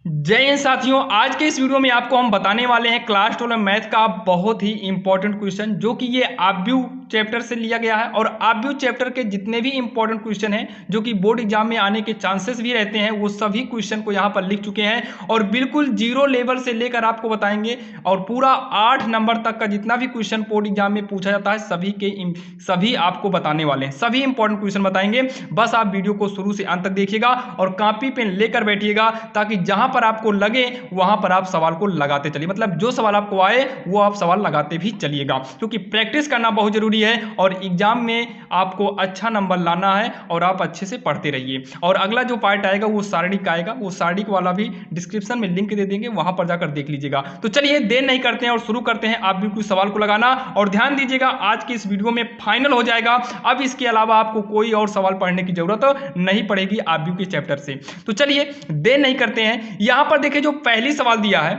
जय हिंद साथियों, आज के इस वीडियो में आपको हम बताने वाले हैं क्लास 12 मैथ का बहुत ही इंपॉर्टेंट क्वेश्चन, जो कि ये आब्यू चैप्टर से लिया गया है। और आब्यू चैप्टर के जितने भी इंपॉर्टेंट क्वेश्चन हैं जो कि बोर्ड एग्जाम में आने के चांसेस भी रहते हैं, वो सभी क्वेश्चन को यहाँ पर लिख चुके हैं और बिल्कुल जीरो लेवल से लेकर आपको बताएंगे। और पूरा 8 नंबर तक का जितना भी क्वेश्चन बोर्ड एग्जाम में पूछा जाता है सभी आपको बताने वाले हैं, सभी इंपॉर्टेंट क्वेश्चन बताएंगे। बस आप वीडियो को शुरू से अंत तक देखिएगा और कॉपी पेन लेकर बैठिएगा, ताकि जहां पर आपको लगे वहां पर आप सवाल को लगाते चलिए। मतलब जो सवाल आपको आए वो आप सवाल लगाते भी चलिएगा, क्योंकि प्रैक्टिस करना बहुत जरूरी है और एग्जाम में आपको अच्छा नंबर लाना है और आप अच्छे से पढ़ते रहिए। और अगला जो पार्ट आएगा वो सारणी का आएगा, वो सारणी वाला भी डिस्क्रिप्शन में लिंक दे देंगे, वहां पर जाकर देख लीजिएगा। तो चलिए देर नहीं करते हैं और शुरू करते हैं। आप भी कुछ सवाल को लगाना और ध्यान दीजिएगा, आज की इस वीडियो में फाइनल हो जाएगा। अब इसके अलावा आपको कोई और सवाल पढ़ने की जरूरत नहीं पड़ेगी आब्यू के चैप्टर से। तो चलिए देर नहीं करते हैं। यहां पर देखिए जो पहली सवाल दिया है,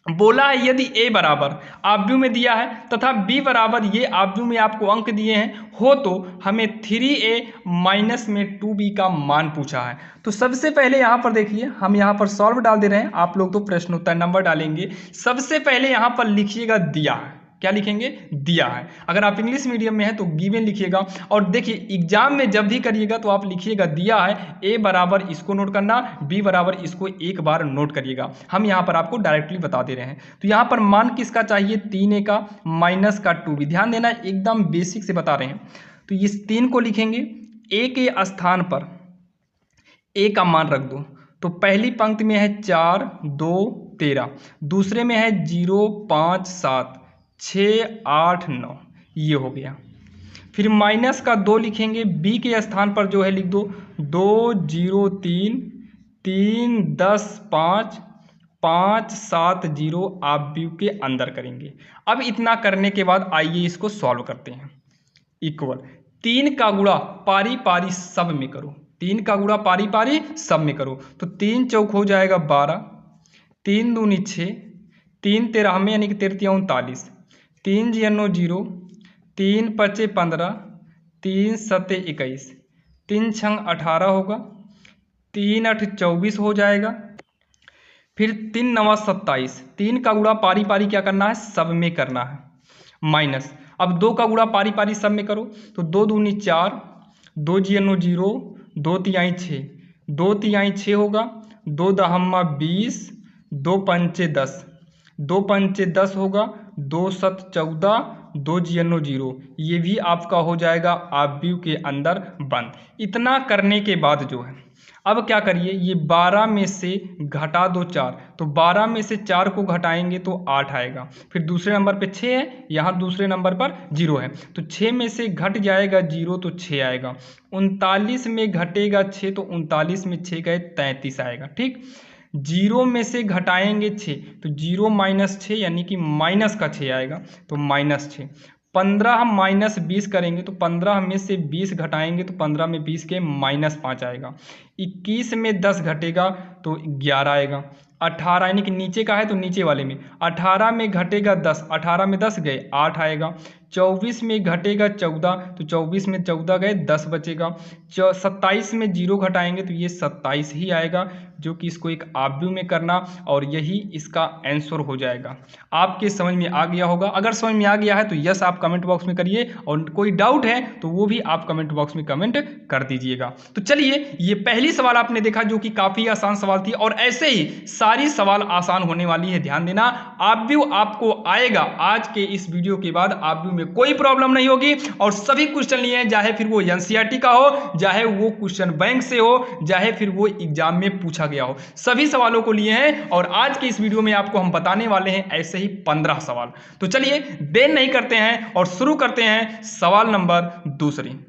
बोला है यदि a बराबर आब्यू में दिया है तथा b बराबर ये आब्यू में आपको अंक दिए हैं हो, तो हमें 3a माइनस में 2b का मान पूछा है। तो सबसे पहले यहां पर देखिए, हम यहां पर सॉल्व डाल दे रहे हैं, आप लोग तो प्रश्नोत्तर नंबर डालेंगे। सबसे पहले यहां पर लिखिएगा दिया है। क्या लिखेंगे? दिया है। अगर आप इंग्लिश मीडियम में हैं तो गिवन लिखिएगा। और देखिए एग्जाम में जब भी करिएगा तो आप लिखिएगा दिया है, ए बराबर इसको नोट करना, बी बराबर इसको एक बार नोट करिएगा। हम यहाँ पर आपको डायरेक्टली बता दे रहे हैं। तो यहाँ पर मान किसका चाहिए? 3a का माइनस का 2b। ध्यान देना, एकदम बेसिक से बता रहे हैं। तो इस 3 को लिखेंगे, a के स्थान पर a का मान रख दो। तो पहली पंक्ति में है 4 2 13, दूसरे में है 0 5 7 6 8 9, ये हो गया। फिर माइनस का 2 लिखेंगे, b के स्थान पर जो है लिख दो 2 0 3 3 10 5 5 7 0, आप व्यू के अंदर करेंगे। अब इतना करने के बाद आइए इसको सॉल्व करते हैं। इक्वल 3 का गुणा पारी पारी सब में करो, 3 का गुणा पारी पारी सब में करो। तो 3 चौक हो जाएगा 12, 3 दूनी 6, 3 13 में यानी कि 3 39, 3 जीरो 0, 3 पचे 15, 3 सते 21, 3 छंग 18 होगा, 3 8 24 हो जाएगा। फिर 3 9 27, 3 का गुणा पारी पारी क्या करना है? सब में करना है। माइनस, अब 2 का गुणा पारी पारी सब में करो। तो 2 दूनी 4, 2 जीरो 0, 2 तिहाई 6, 2 तिहाई 6 होगा, 2 दहम्मा 20, 2 पंचे 10, 2 पंचे 10 होगा, 2 सत 14, 2 जीरो 0, ये भी आपका हो जाएगा आब्यू के अंदर बंद। इतना करने के बाद जो है, अब क्या करिए, ये 12 में से घटा दो 4, तो 12 में से 4 को घटाएंगे तो 8 आएगा। फिर दूसरे नंबर पे 6 है, यहाँ दूसरे नंबर पर 0 है, तो 6 में से घट जाएगा 0 तो 6 आएगा। 39 में घटेगा 6 तो 39 में 6 गए 33 आएगा। ठीक, 0 में से घटाएंगे 6 तो 0 माइनस 6 यानी कि माइनस का 6 आएगा, तो माइनस 6। 15 हम माइनस 20 करेंगे तो 15 में से 20 घटाएंगे तो 15 में 20 के माइनस 5 आएगा। 21 में 10 घटेगा तो 11 आएगा। 18 यानी कि नीचे का है तो नीचे वाले में 18 में घटेगा 10, 18 में 10 गए 8 आएगा। 24 में घटेगा 14, तो 24 में 14 गए 10 बचेगा। 27 में 0 घटाएंगे तो ये 27 ही आएगा, जो कि इसको एक आब्यू में करना, और यही इसका आंसर हो जाएगा। आपके समझ में आ गया होगा? अगर समझ में आ गया है तो यस आप कमेंट बॉक्स में करिए, और कोई डाउट है तो वो भी आप कमेंट बॉक्स में कमेंट कर दीजिएगा। तो चलिए, ये पहली सवाल आपने देखा जो कि काफी आसान सवाल थी, और ऐसे ही सारी सवाल आसान होने वाली है। ध्यान देना, आब्यू आपको आएगा। आज के इस वीडियो के बाद आब्यू में कोई प्रॉब्लम नहीं होगी, और सभी क्वेश्चन लिए हैं, चाहे फिर वो एनसीईआरटी का हो, चाहे वो क्वेश्चन बैंक से हो, चाहे फिर वो एग्जाम में पूछा गया हो, सभी सवालों को लिए हैं। और आज के इस वीडियो में आपको हम बताने वाले हैं ऐसे ही 15 सवाल। तो चलिए देर नहीं करते हैं और शुरू करते हैं सवाल नंबर दूसरी।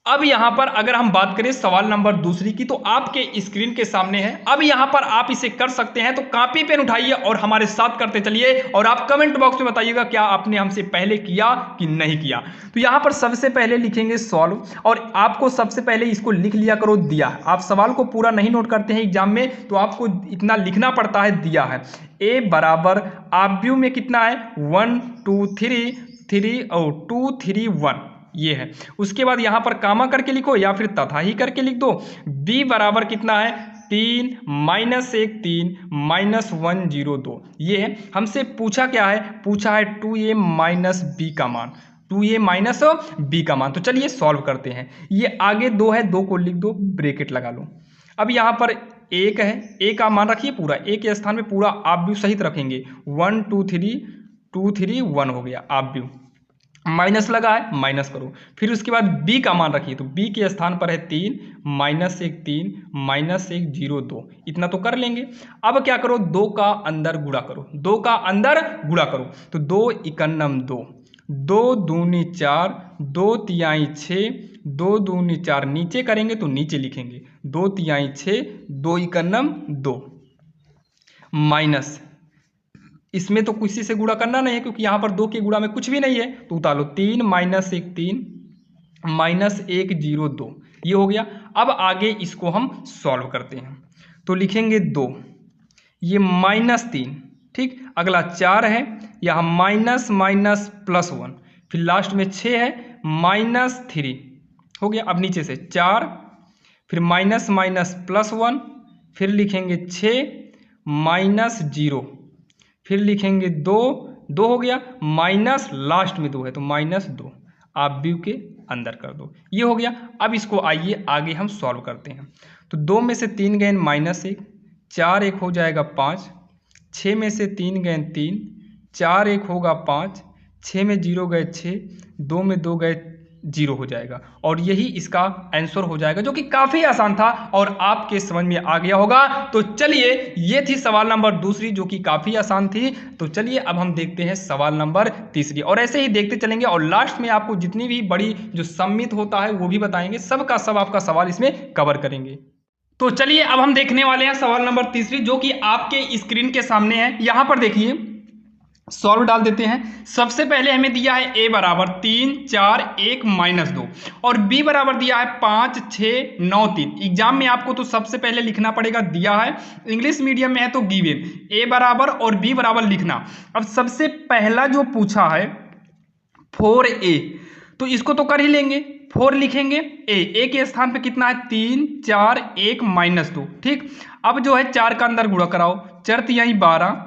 अब यहां पर अगर हम बात करें सवाल नंबर दूसरी की, तो आपके स्क्रीन के सामने है। अब यहां पर आप इसे कर सकते हैं, तो कॉपी पेन उठाइए और हमारे साथ करते चलिए, और आप कमेंट बॉक्स में बताइएगा क्या आपने हमसे पहले किया कि नहीं किया। तो यहां पर सबसे पहले लिखेंगे सॉल्व, और आपको सबसे पहले इसको लिख लिया करो दिया। आप सवाल को पूरा नहीं नोट करते हैं एग्जाम में, तो आपको इतना लिखना पड़ता है दिया है। ए बराबर आब्यू में कितना है? 1 2 3 3 और 2 3 1, ये है। उसके बाद यहां पर कामा करके लिखो या फिर तथा ही करके लिख दो। b बराबर कितना है? 3 -1 3 -102। ये है। हमसे पूछा क्या है, पूछा है 2a माइनस बी का मान, 2a माइनस बी का मान। तो चलिए सॉल्व करते हैं। ये आगे 2 है, 2 को लिख दो, ब्रैकेट लगा लो। अब यहाँ पर 1 है, a का मान रखिए पूरा, a के स्थान पे पूरा आप व्यू सहित रखेंगे। 1 2 3 2 3 1 हो गया आप व्यू, माइनस लगा है माइनस करो। फिर उसके बाद b का मान रखिए, तो b के स्थान पर है 3 -1 3 -1 0 2, इतना तो कर लेंगे। अब क्या करो, 2 का अंदर गुणा करो, 2 का अंदर गुणा करो। तो 2 इकन्नम 2, 2 दूनी 4, 2 तिहाई 6, 2 दूनी 4, नीचे करेंगे तो नीचे लिखेंगे 2 तिहाई 6, 2 इकन्नम 2, माइनस, इसमें तो किसी से गुणा करना नहीं है क्योंकि यहाँ पर 2 के गुणा में कुछ भी नहीं है, तो उतारो 3 -1 3 -1 0 2, ये हो गया। अब आगे इसको हम सॉल्व करते हैं, तो लिखेंगे 2, ये -3, ठीक। अगला 4 है, यहाँ माइनस माइनस +1, फिर लास्ट में 6 है, -3 हो गया। अब नीचे से 4, फिर माइनस माइनस +1, फिर लिखेंगे 6 -0, फिर लिखेंगे 2 2 हो गया, माइनस लास्ट में 2 है तो -2, आप व्यू के अंदर कर दो, ये हो गया। अब इसको आइए आगे हम सॉल्व करते हैं। तो 2 में से 3 गए -1, 4 1 हो जाएगा 5, 6 में से 3 गए 3, 4 1 होगा 5, 6 में 0 गए 6, 2 में 2 गए 0 हो जाएगा, और यही इसका आंसर हो जाएगा, जो कि काफ़ी आसान था और आपके समझ में आ गया होगा। तो चलिए, ये थी सवाल नंबर दूसरी, जो कि काफ़ी आसान थी। तो चलिए अब हम देखते हैं सवाल नंबर तीसरी, और ऐसे ही देखते चलेंगे, और लास्ट में आपको जितनी भी बड़ी जो सम्मित होता है वो भी बताएंगे, सबका सब आपका सवाल इसमें कवर करेंगे। तो चलिए अब हम देखने वाले हैं सवाल नंबर तीसरी, जो कि आपके स्क्रीन के सामने है। यहाँ पर देखिए, सॉल्व डाल देते हैं। सबसे पहले हमें दिया है a बराबर 3 4 1 -2 और b बराबर दिया है 5 6 9 3। एग्जाम में आपको तो सबसे पहले लिखना पड़ेगा, दिया है इंग्लिश मीडियम में है तो गिवन a बराबर और b बराबर लिखना। अब सबसे पहला जो पूछा है 4a, तो इसको तो कर ही लेंगे, 4 लिखेंगे, a के स्थान पे कितना है 3 4 1 -2, ठीक। अब जो है 4 का अंदर गुणा कराओ, 4 तिहाई 12,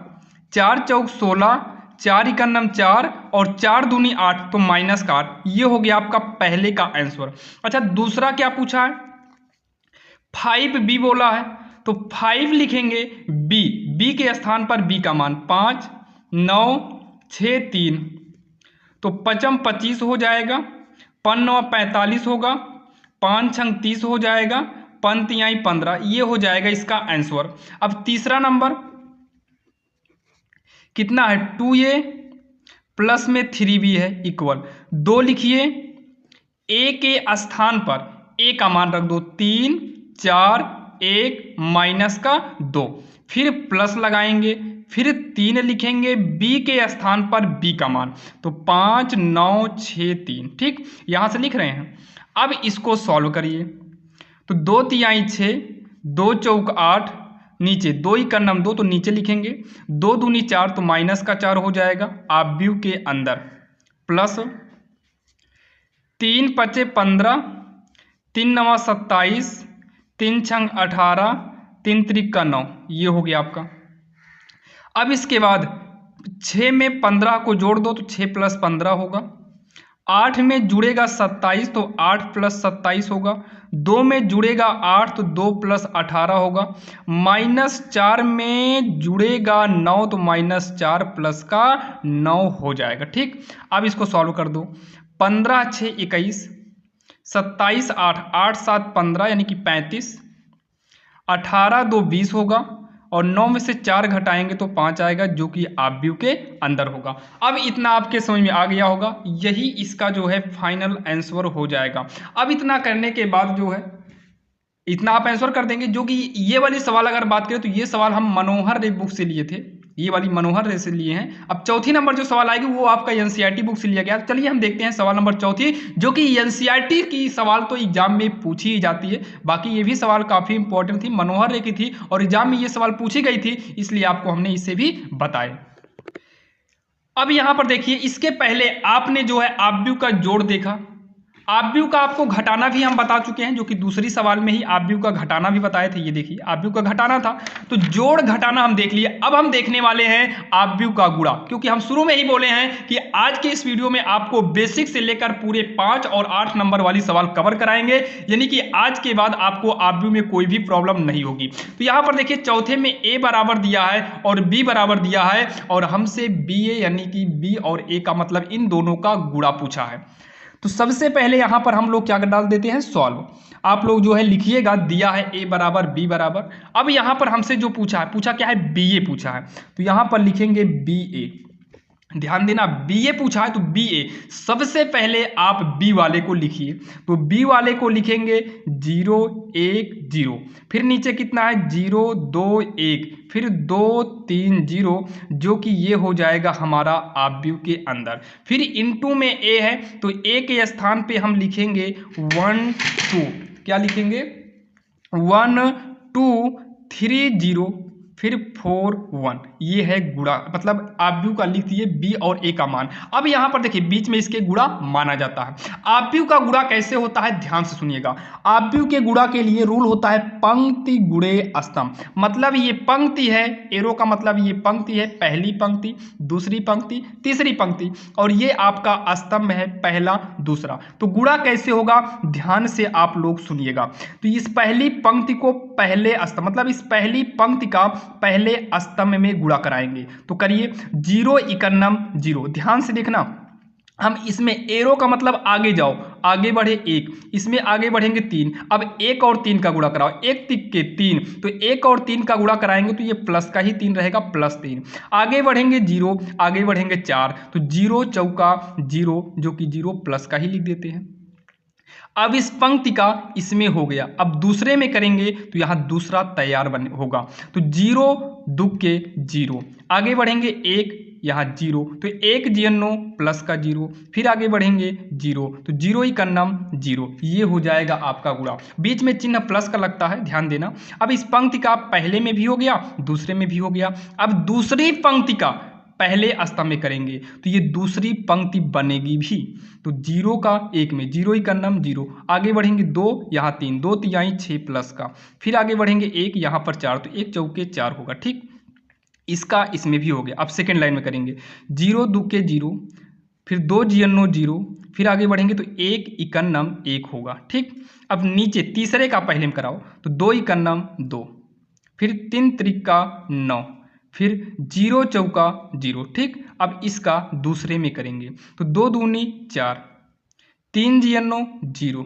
4 चौक 16, 4 इकन्नम 4 और 4 दूनी 8, तो -8, ये हो गया आपका पहले का आंसर। अच्छा, दूसरा क्या पूछा है, 5b बोला है, तो 5 लिखेंगे, b के स्थान पर b का मान 5 9 6 3, तो 5 25 हो जाएगा, 5 9 45 होगा, 5 6 30 हो जाएगा, 5 तिहाई 15, ये हो जाएगा इसका आंसर। अब तीसरा नंबर कितना है, 2a प्लस में 3b है इक्वल 2 लिखिए, a के स्थान पर a का मान रख दो 3 4 1 माइनस का 2, फिर प्लस लगाएंगे, फिर 3 लिखेंगे, b के स्थान पर b का मान, तो 5 9 6 3, ठीक। यहाँ से लिख रहे हैं। अब इसको सॉल्व करिए, तो 2 तिहाई 6, 2 चौक 8, नीचे 2 इकन्नम 2, तो नीचे लिखेंगे, 2 दूनी 4, तो -4 हो जाएगा आप व्यू के अंदर, प्लस 3 5 15, 3 9 27, 3 6 18, 3 3 9, ये हो गया आपका। अब इसके बाद 6 में 15 को जोड़ दो तो 6 + 15 होगा, 8 में जुड़ेगा 27 तो 8 + 27 होगा, 2 में जुड़ेगा 8 तो 2 + 18 होगा, -4 में जुड़ेगा 9 तो -4 + का 9 हो जाएगा, ठीक। अब इसको सॉल्व कर दो, 15 6 21, 27 8 8 7 15 यानी कि 35, 18 2 20 होगा, और 9 में से 4 घटाएंगे तो 5 आएगा, जो कि आप व्यू के अंदर होगा। अब इतना आपके समझ में आ गया होगा, यही इसका जो है फाइनल आंसर हो जाएगा। अब इतना करने के बाद जो है इतना आप आंसर कर देंगे, जो कि ये वाली सवाल अगर बात करें तो ये सवाल हम मनोहर रे बुक से लिए थे, ये वाली मनोहर रे से लिए हैं। अब चौथी नंबर जो सवाल आएगी वो आपका एनसीईआरटी बुक से लिया गया। चलिए हम देखते हैं सवाल नंबर चौथी, जो कि एनसीईआरटी की सवाल तो एग्जाम में पूछी ही जाती है, बाकी ये भी सवाल काफ़ी इंपॉर्टेंट थी, मनोहर रे की थी और एग्जाम में ये सवाल पूछी गई थी, इसलिए आपको हमने इसे भी बताए। अब यहाँ पर देखिए, इसके पहले आपने जो है आप व्यू का जोड़ देखा, आव्यूह का आपको घटाना भी हम बता चुके हैं, जो कि दूसरी सवाल में ही आव्यूह का घटाना भी बताए थे। ये देखिए आव्यूह का घटाना था, तो जोड़ घटाना हम देख लिए। अब हम देखने वाले हैं आव्यूह का गुणा, क्योंकि हम शुरू में ही बोले हैं कि आज के इस वीडियो में आपको बेसिक से लेकर पूरे 5 और 8 नंबर वाली सवाल कवर कराएंगे, यानी कि आज के बाद आपको आव्यूह में कोई भी प्रॉब्लम नहीं होगी। तो यहां पर देखिए चौथे में a बराबर दिया है और b बराबर दिया है, और हमसे ba यानी कि b और a का मतलब इन दोनों का गुणा पूछा है। तो सबसे पहले यहां पर हम लोग क्या डाल देते हैं, सॉल्व। आप लोग जो है लिखिएगा, दिया है a बराबर b बराबर। अब यहां पर हमसे जो पूछा क्या है, ba पूछा है, तो यहां पर लिखेंगे ba। ध्यान देना, BA पूछा है तो BA सबसे पहले आप B वाले को लिखिए। तो B वाले को लिखेंगे 0 1 0, फिर नीचे कितना है 0 2 1, फिर 2 3 0, जो कि ये हो जाएगा हमारा आव्यूह के अंदर। फिर इनटू में A है, तो A के स्थान पे हम लिखेंगे 1 2, क्या लिखेंगे 1 2 3 0, फिर 4 1, ये है गुणा, मतलब आव्यूह का लिख दिए b और a का मान। अब यहां पर देखिए बीच में इसके गुणा माना जाता है। आव्यूह का गुणा कैसे होता है, ध्यान से सुनिएगा। आव्यूह के गुणा के लिए रूल होता है पंक्ति गुणे स्तंभ। मतलब ये पंक्ति है, एरो का मतलब ये पंक्ति है, पहली पंक्ति, दूसरी पंक्ति, तीसरी पंक्ति, और ये आपका स्तंभ है, पहला दूसरा। तो गुणा कैसे होगा, ध्यान से आप लोग सुनिएगा। तो इस पहली पंक्ति को पहले स्तंभ, मतलब इस पहली पंक्ति का पहले स्तंभ में गुणा कराएंगे। तो करिए 0 इकन्नम 0, ध्यान से देखना। हम इसमें एरो का मतलब आगे जाओ, आगे बढ़े 1, इसमें आगे बढ़ेंगे 3। अब 1 और 3 का गुणा कराओ, 1 तिक के 3, तो 1 और 3 का गुणा कराएंगे तो ये प्लस का ही 3 रहेगा, +3। आगे बढ़ेंगे 0, आगे बढ़ेंगे 4, तो 0 चौका 0, जो कि 0 प्लस का ही लिख देते हैं। अब इस पंक्ति का इसमें हो गया, अब दूसरे में करेंगे तो यहां दूसरा तैयार होगा। तो 0 2 के 0, आगे बढ़ेंगे 1, यहाँ 0, तो 1 जीरो प्लस का 0, फिर आगे बढ़ेंगे 0, तो 0 इकन्नम 0, ये हो जाएगा आपका गुणा। बीच में चिन्ह प्लस का लगता है, ध्यान देना। अब इस पंक्ति का पहले में भी हो गया, दूसरे में भी हो गया। अब दूसरी पंक्ति का पहले स्तंभ में करेंगे तो ये दूसरी पंक्ति बनेगी भी। तो 0 का 1 में 0 इकन्नम 0, आगे बढ़ेंगे 2, यहाँ 3, 2 तिहाई 6 प्लस का, फिर आगे बढ़ेंगे 1, यहाँ पर 4, तो 1 चौके 4 होगा, ठीक। इसका इसमें भी हो गया। अब सेकेंड लाइन में करेंगे 0 2 के 0, फिर 2 जीरो 0, फिर आगे बढ़ेंगे तो 1 इकन्नम 1 होगा, ठीक। अब नीचे तीसरे का पहले में कराओ, तो 2 इकन्नम 2, फिर 3 त्रिका 9, फिर 0 चौका 0, ठीक। अब इसका दूसरे में करेंगे तो 2 दूनी 4, 3 जीरो 0,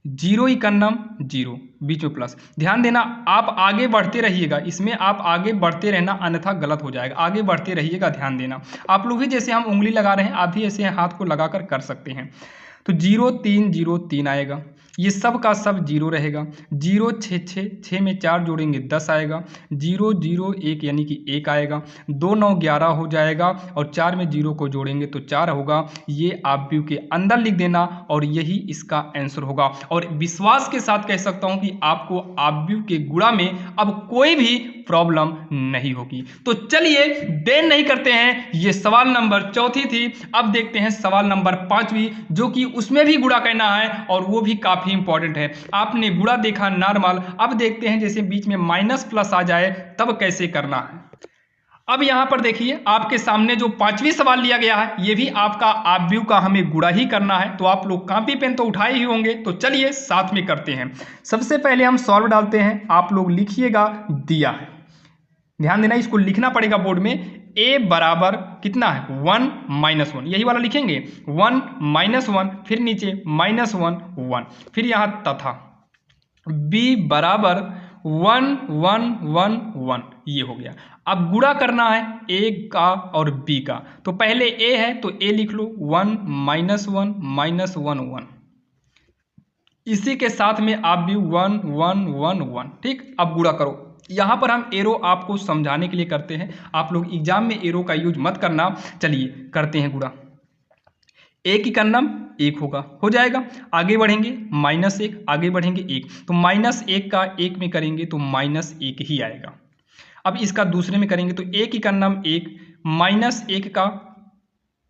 0 इकन्नम 0, बीच में प्लस। ध्यान देना, आप आगे बढ़ते रहिएगा, इसमें आप आगे बढ़ते रहना, अन्यथा गलत हो जाएगा। आगे बढ़ते रहिएगा, ध्यान देना। आप लोग भी जैसे हम उंगली लगा रहे हैं, आप भी ऐसे हाथ को लगाकर कर सकते हैं। तो 0 3 0 3 आएगा, ये सब का सब 0 रहेगा। 0 6 6, 6 में 4 जोड़ेंगे 10 आएगा। 0 0 1 यानी कि 1 आएगा। 2 9 11 हो जाएगा, और 4 में 0 को जोड़ेंगे तो 4 होगा। ये आव्यूह के अंदर लिख देना, और यही इसका आंसर होगा। और विश्वास के साथ कह सकता हूं कि आपको आव्यूह के गुणा में अब कोई भी प्रॉब्लम नहीं होगी। तो चलिए देर नहीं करते हैं, ये सवाल नंबर 4 थी। अब देखते हैं सवाल नंबर 5वीं, जो कि उसमें भी गुणा करना है, और वो भी काफी इंपॉर्टेंट है। आपने गुणा देखा नॉर्मल, अब देखते हैं जैसे बीच में माइनस प्लस आ जाए तब कैसे करना है। अब यहां पर देखिए आपके सामने जो 5वीं सवाल लिया गया है, ये भी आपका आव्यूह का हमें गुणा ही करना है। तो आप लोग कॉपी पेन तो उठाए ही होंगे, तो चलिए साथ में करते हैं। सबसे पहले हम सॉल्व डालते हैं, आप लोग लिखिएगा दिया है। ध्यान देना, इसको लिखना पड़ेगा बोर्ड में। a बराबर कितना है 1 - 1, यही वाला लिखेंगे 1 - 1, फिर नीचे -1 1, फिर यहाँ तथा b बराबर 1 1 1 1, ये हो गया। अब गुणा करना है a का और b का, तो पहले a है तो a लिख लो 1 - 1 -1 1, इसी के साथ में आप भी 1 1 1 1, ठीक। अब गुणा करो। यहाँ पर हम एरो आपको समझाने के लिए करते हैं, आप लोग एग्जाम में एरो का यूज मत करना। चलिए करते हैं गुणा। 1 इकन्नम 1 होगा, हो जाएगा। आगे बढ़ेंगे -1, आगे बढ़ेंगे 1, तो -1 का 1 में करेंगे तो -1 ही आएगा। अब इसका दूसरे में करेंगे तो 1 इकन्नम 1, -1 का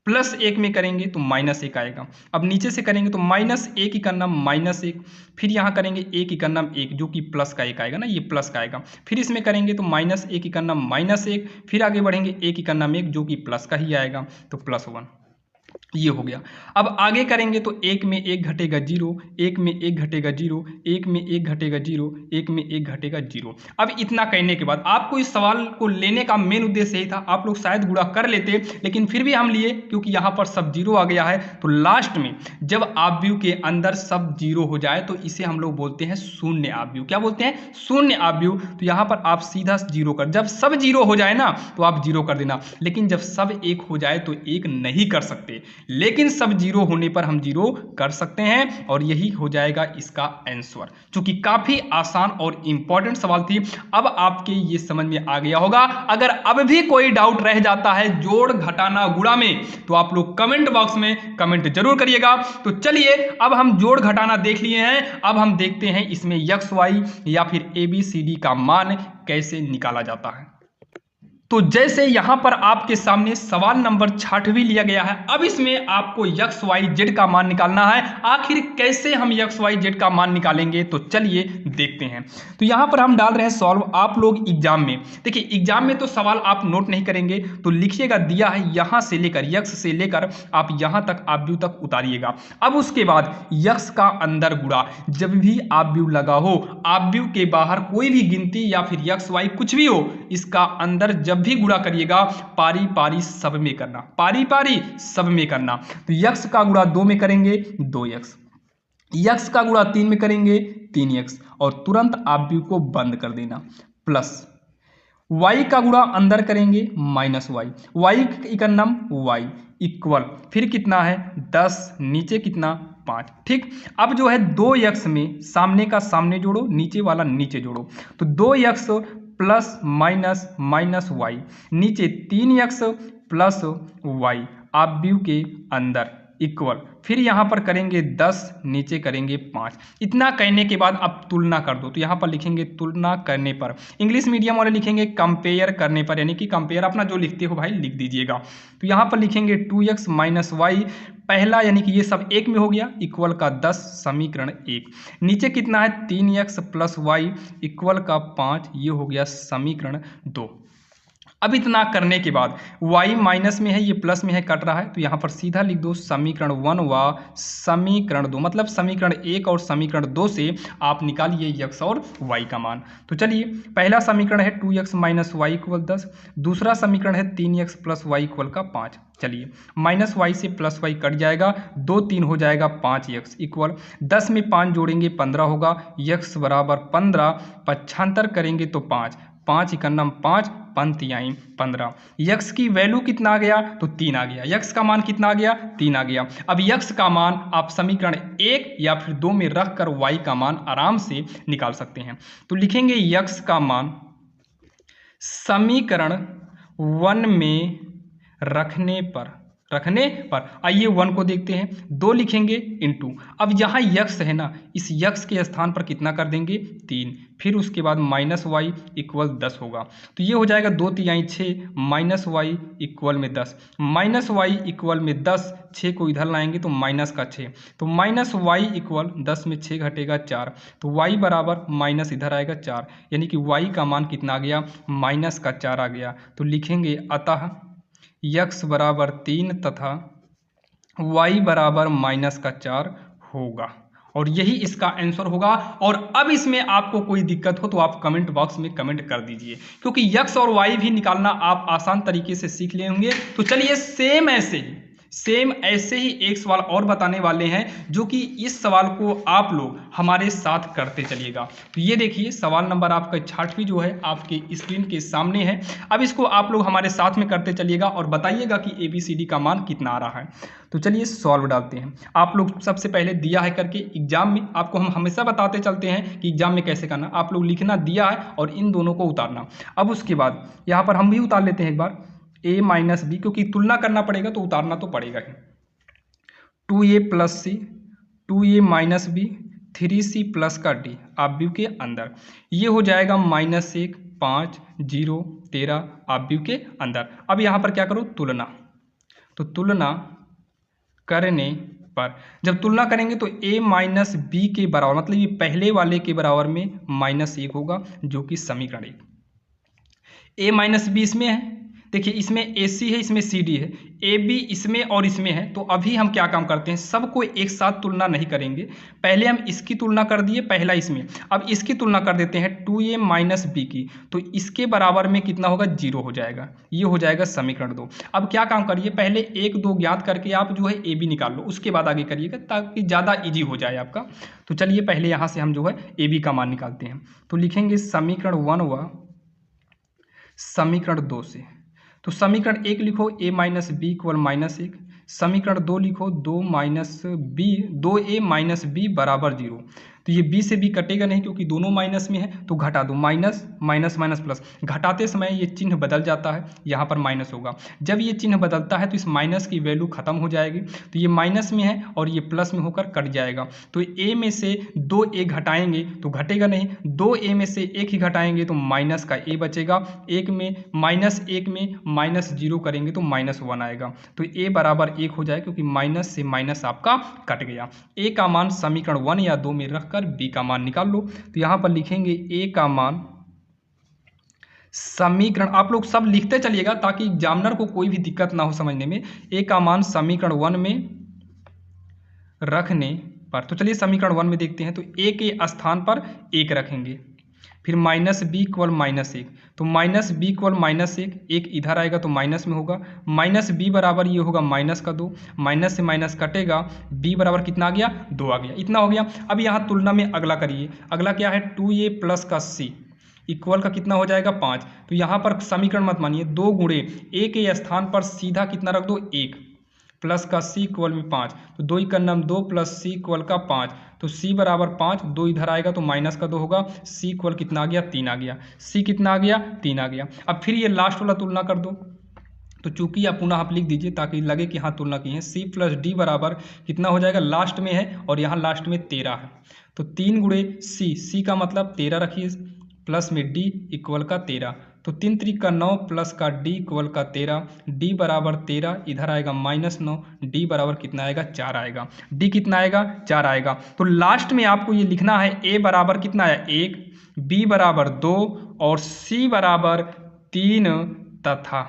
प्लस 1 में करेंगे तो -1 आएगा। अब नीचे से करेंगे तो -1 की करना -1, फिर यहाँ करेंगे 1 की करना 1 जो कि प्लस का 1 आएगा ना, ये प्लस का आएगा। फिर इसमें करेंगे तो -1 की करना -1, फिर आगे बढ़ेंगे 1 की करना 1 जो कि प्लस का ही आएगा, तो +1 ये हो गया। अब आगे करेंगे तो 1 में 1 घटेगा 0, 1 में 1 घटेगा 0, 1 में 1 घटेगा 0, 1 में 1 घटेगा 0। अब इतना करने के बाद आपको इस सवाल को लेने का मेन उद्देश्य यही था, आप लोग शायद गुणा कर लेते लेकिन फिर भी हम लिए क्योंकि यहाँ पर सब 0 आ गया है। तो लास्ट में जब आव्यूह के अंदर सब 0 हो जाए तो इसे हम लोग बोलते हैं शून्य आव्यूह। क्या बोलते हैं? शून्य आव्यूह। तो यहाँ पर आप सीधा 0 कर, जब सब 0 हो जाए ना तो आप 0 कर देना, लेकिन जब सब 1 हो जाए तो 1 नहीं कर सकते, लेकिन सब 0 होने पर हम 0 कर सकते हैं और यही हो जाएगा इसका आंसर, क्योंकि काफी आसान और इंपॉर्टेंट सवाल थी। अब आपके ये समझ में आ गया होगा। अगर अब भी कोई डाउट रह जाता है जोड़ घटाना गुणा में तो आप लोग कमेंट बॉक्स में कमेंट जरूर करिएगा। तो चलिए अब हम जोड़ घटाना देख लिए हैं, अब हम देखते हैं इसमें x y या फिर ABCD का मान कैसे निकाला जाता है। तो जैसे यहां पर आपके सामने सवाल नंबर 6वां लिया गया है, अब इसमें आपको x y z का मान निकालना है। आखिर कैसे हम x y z का मान निकालेंगे तो चलिए देखते हैं। तो यहां पर हम डाल रहे हैं सॉल्व। आप लोग एग्जाम में देखिए, एग्जाम में तो सवाल आप नोट नहीं करेंगे तो लिखिएगा, दिया है यहां से लेकर x से लेकर आप यहां तक आव्यूह तक उतारिएगा। अब उसके बाद x का अंदर गुणा, जब भी आव्यूह लगा हो, आव्यूह के बाहर कोई भी गिनती या फिर x y कुछ भी हो, इसका अंदर जब भी गुणा करिएगा पारी पारी सब में करना, पारी पारी सब में करना। तो x का गुणा 2 में करेंगे 2x, x का गुणा 3 में करेंगे 3x और तुरंत आव्यूह को बंद कर देना, प्लस y का गुणा अंदर करेंगे -y, y का नाम y इक्वल, फिर कितना है 10, नीचे कितना 5। ठीक, अब जो है 2x में सामने का सामने जोड़ो, नीचे वाला नीचे जोड़ो, तो 2x plus minus minus Y, नीचे 3x प्लस वाई आव्यूह के अंदर इक्वल, फिर यहाँ पर करेंगे 10, नीचे करेंगे 5। इतना करने के बाद अब तुलना कर दो, तो यहाँ पर लिखेंगे तुलना करने पर, इंग्लिश मीडियम वाले लिखेंगे कंपेयर करने पर, यानी कि कंपेयर अपना जो लिखते हो भाई लिख दीजिएगा। तो यहाँ पर लिखेंगे 2x माइनस वाई, पहला यानी कि ये सब 1 में हो गया, इक्वल का 10 समीकरण 1, नीचे कितना है 3x प्लस वाई इक्वल का 5, ये हो गया समीकरण 2। अब इतना करने के बाद y माइनस में है, ये प्लस में है, कट रहा है, तो यहाँ पर सीधा लिख दो समीकरण 1 व समीकरण 2, मतलब समीकरण 1 और समीकरण 2 से आप निकालिए x और y का मान। तो चलिए, पहला समीकरण है 2x माइनस वाई इक्वल 10, दूसरा समीकरण है 3x प्लस वाई इक्वल का 5। चलिए, माइनस वाई से प्लस वाई कट जाएगा, 2 3 हो जाएगा 5x इक्वल 10 में 5 जोड़ेंगे 15 होगा, x बराबर 15, पक्षांतर करेंगे तो 5, 5 इकन्नम 5, पंक्तियाँ 15। x की वैल्यू कितना आ गया तो 3 आ गया, x का मान कितना आ गया 3 आ गया। अब x का मान आप समीकरण 1 या फिर 2 में रख कर y का मान आराम से निकाल सकते हैं। तो लिखेंगे x का मान समीकरण 1 में रखने पर आइए 1 को देखते हैं, 2 लिखेंगे इनटू, अब यहाँ x है ना, इस x के स्थान पर कितना कर देंगे 3, फिर उसके बाद माइनस वाई इक्वल 10 होगा, तो ये हो जाएगा 2 3 6, माइनस वाई इक्वल में 10, माइनस वाई इक्वल में 10, 6 को इधर लाएंगे तो माइनस का 6, तो माइनस वाई इक्वल 10 में 6 घटेगा 4, तो y बराबर माइनस इधर आएगा 4, यानी कि y का मान कितना आ गया माइनस का 4 आ गया। तो लिखेंगे अतः x बराबर 3 तथा y बराबर माइनस का 4 होगा, और यही इसका आंसर होगा। और अब इसमें आपको कोई दिक्कत हो तो आप कमेंट बॉक्स में कमेंट कर दीजिए, क्योंकि x और y भी निकालना आप आसान तरीके से सीख लिए होंगे। तो चलिए सेम ऐसे ही एक सवाल और बताने वाले हैं, जो कि इस सवाल को आप लोग हमारे साथ करते चलिएगा। तो ये देखिए सवाल नंबर आपका 6वां जो है आपके स्क्रीन के सामने है। अब इसको आप लोग हमारे साथ में करते चलिएगा और बताइएगा कि ABCD का मान कितना आ रहा है। तो चलिए सॉल्व डालते हैं। आप लोग सबसे पहले दिया है करके, एग्जाम में आपको हम हमेशा बताते चलते हैं कि एग्जाम में कैसे करना, आप लोग लिखना दिया है और इन दोनों को उतारना। अब उसके बाद यहाँ पर हम भी उतार लेते हैं एक बार a माइनस बी, क्योंकि तुलना करना पड़ेगा तो उतारना तो पड़ेगा ही। 2a plus C, 2a minus B, 3c plus का d आव्यूह के अंदर, ये हो जाएगा -1 5 0 13 आव्यूह के अंदर। अब यहाँ पर क्या करो तुलना, तो तुलना करने पर जब तुलना करेंगे तो a माइनस बी के बराबर, मतलब ये पहले वाले के बराबर में -1 होगा, जो कि समीकरण 1। a माइनस बी इसमें है, देखिए इसमें AC है, इसमें CD है, AB इसमें और इसमें है। तो अभी हम क्या काम करते हैं, सबको एक साथ तुलना नहीं करेंगे। पहले हम इसकी तुलना कर दिए, पहला इसमें, अब इसकी तुलना कर देते हैं 2a माइनस बी की, तो इसके बराबर में कितना होगा, 0 हो जाएगा। ये हो जाएगा समीकरण 2। अब क्या काम करिए, पहले 1 2 ज्ञात करके आप जो है AB निकाल लो, उसके बाद आगे करिएगा ताकि ज़्यादा ईजी हो जाए आपका। तो चलिए पहले यहाँ से हम जो है AB का मान निकालते हैं। तो लिखेंगे समीकरण 1 व समीकरण 2 से। तो समीकरण 1 लिखो a माइनस बी इक्वल -1, समीकरण 2 लिखो 2a माइनस बी बराबर 0। तो ये b से b कटेगा नहीं क्योंकि दोनों माइनस में है, तो घटा दो, माइनस माइनस माइनस प्लस, घटाते समय ये चिन्ह बदल जाता है, यहाँ पर माइनस होगा। जब ये चिन्ह बदलता है तो इस माइनस की वैल्यू खत्म हो जाएगी, तो ये माइनस में है और ये प्लस में होकर कट जाएगा। तो a में से 2a घटाएंगे तो घटेगा नहीं, 2a में से 1 ही घटाएंगे तो माइनस का a बचेगा, 1 में -0 करेंगे तो -1 आएगा। तो a बराबर 1 हो जाए क्योंकि माइनस से माइनस आपका कट गया। a का मान समीकरण 1 या 2 में रखकर b का मान निकाल लो। तो यहाँ पर लिखेंगे a का मान समीकरण, आप लोग सब लिखते चलिएगा ताकि एग्जामिनर को कोई भी दिक्कत ना हो समझने में। a का मान समीकरण 1 में रखने पर, तो चलिए समीकरण 1 में देखते हैं। तो a के स्थान पर 1 रखेंगे, फिर माइनस बी इक्वल -1, तो माइनस बी इक्वल -1, 1 इधर आएगा तो माइनस में होगा, माइनस बी बराबर ये होगा माइनस का 2, माइनस से माइनस कटेगा, b बराबर कितना आ गया, 2 आ गया, इतना हो गया। अब यहाँ तुलना में अगला करिए, अगला क्या है, 2a प्लस का c इक्वल का कितना हो जाएगा 5। तो यहाँ पर समीकरण मत मानिए, 2 गुणे a के स्थान पर सीधा कितना रख दो, 1 प्लस का c इक्वल में 5, तो 2 का नाम 2 प्लस c इक्वल का 5, तो c बराबर 5, 2 इधर आएगा तो माइनस का 2 होगा, c इक्वल कितना आ गया, 3 आ गया, c कितना आ गया, 3 आ गया। अब फिर ये लास्ट वाला तुलना कर दो, तो चूंकि आप पुनः आप लिख दीजिए ताकि लगे कि हाँ तुलना की है। c प्लस डी बराबर कितना हो जाएगा, लास्ट में है और यहाँ लास्ट में 13 है, तो 3 गुणे c का मतलब 13 रखिए, प्लस में d इक्वल का 13, तो 3 3 का 9 प्लस का d इक्वल का 13, d बराबर 13, इधर आएगा -9, d बराबर कितना आएगा, 4 आएगा, d कितना आएगा, 4 आएगा। तो लास्ट में आपको ये लिखना है a बराबर कितना है, 1, b बराबर 2 और c बराबर 3 तथा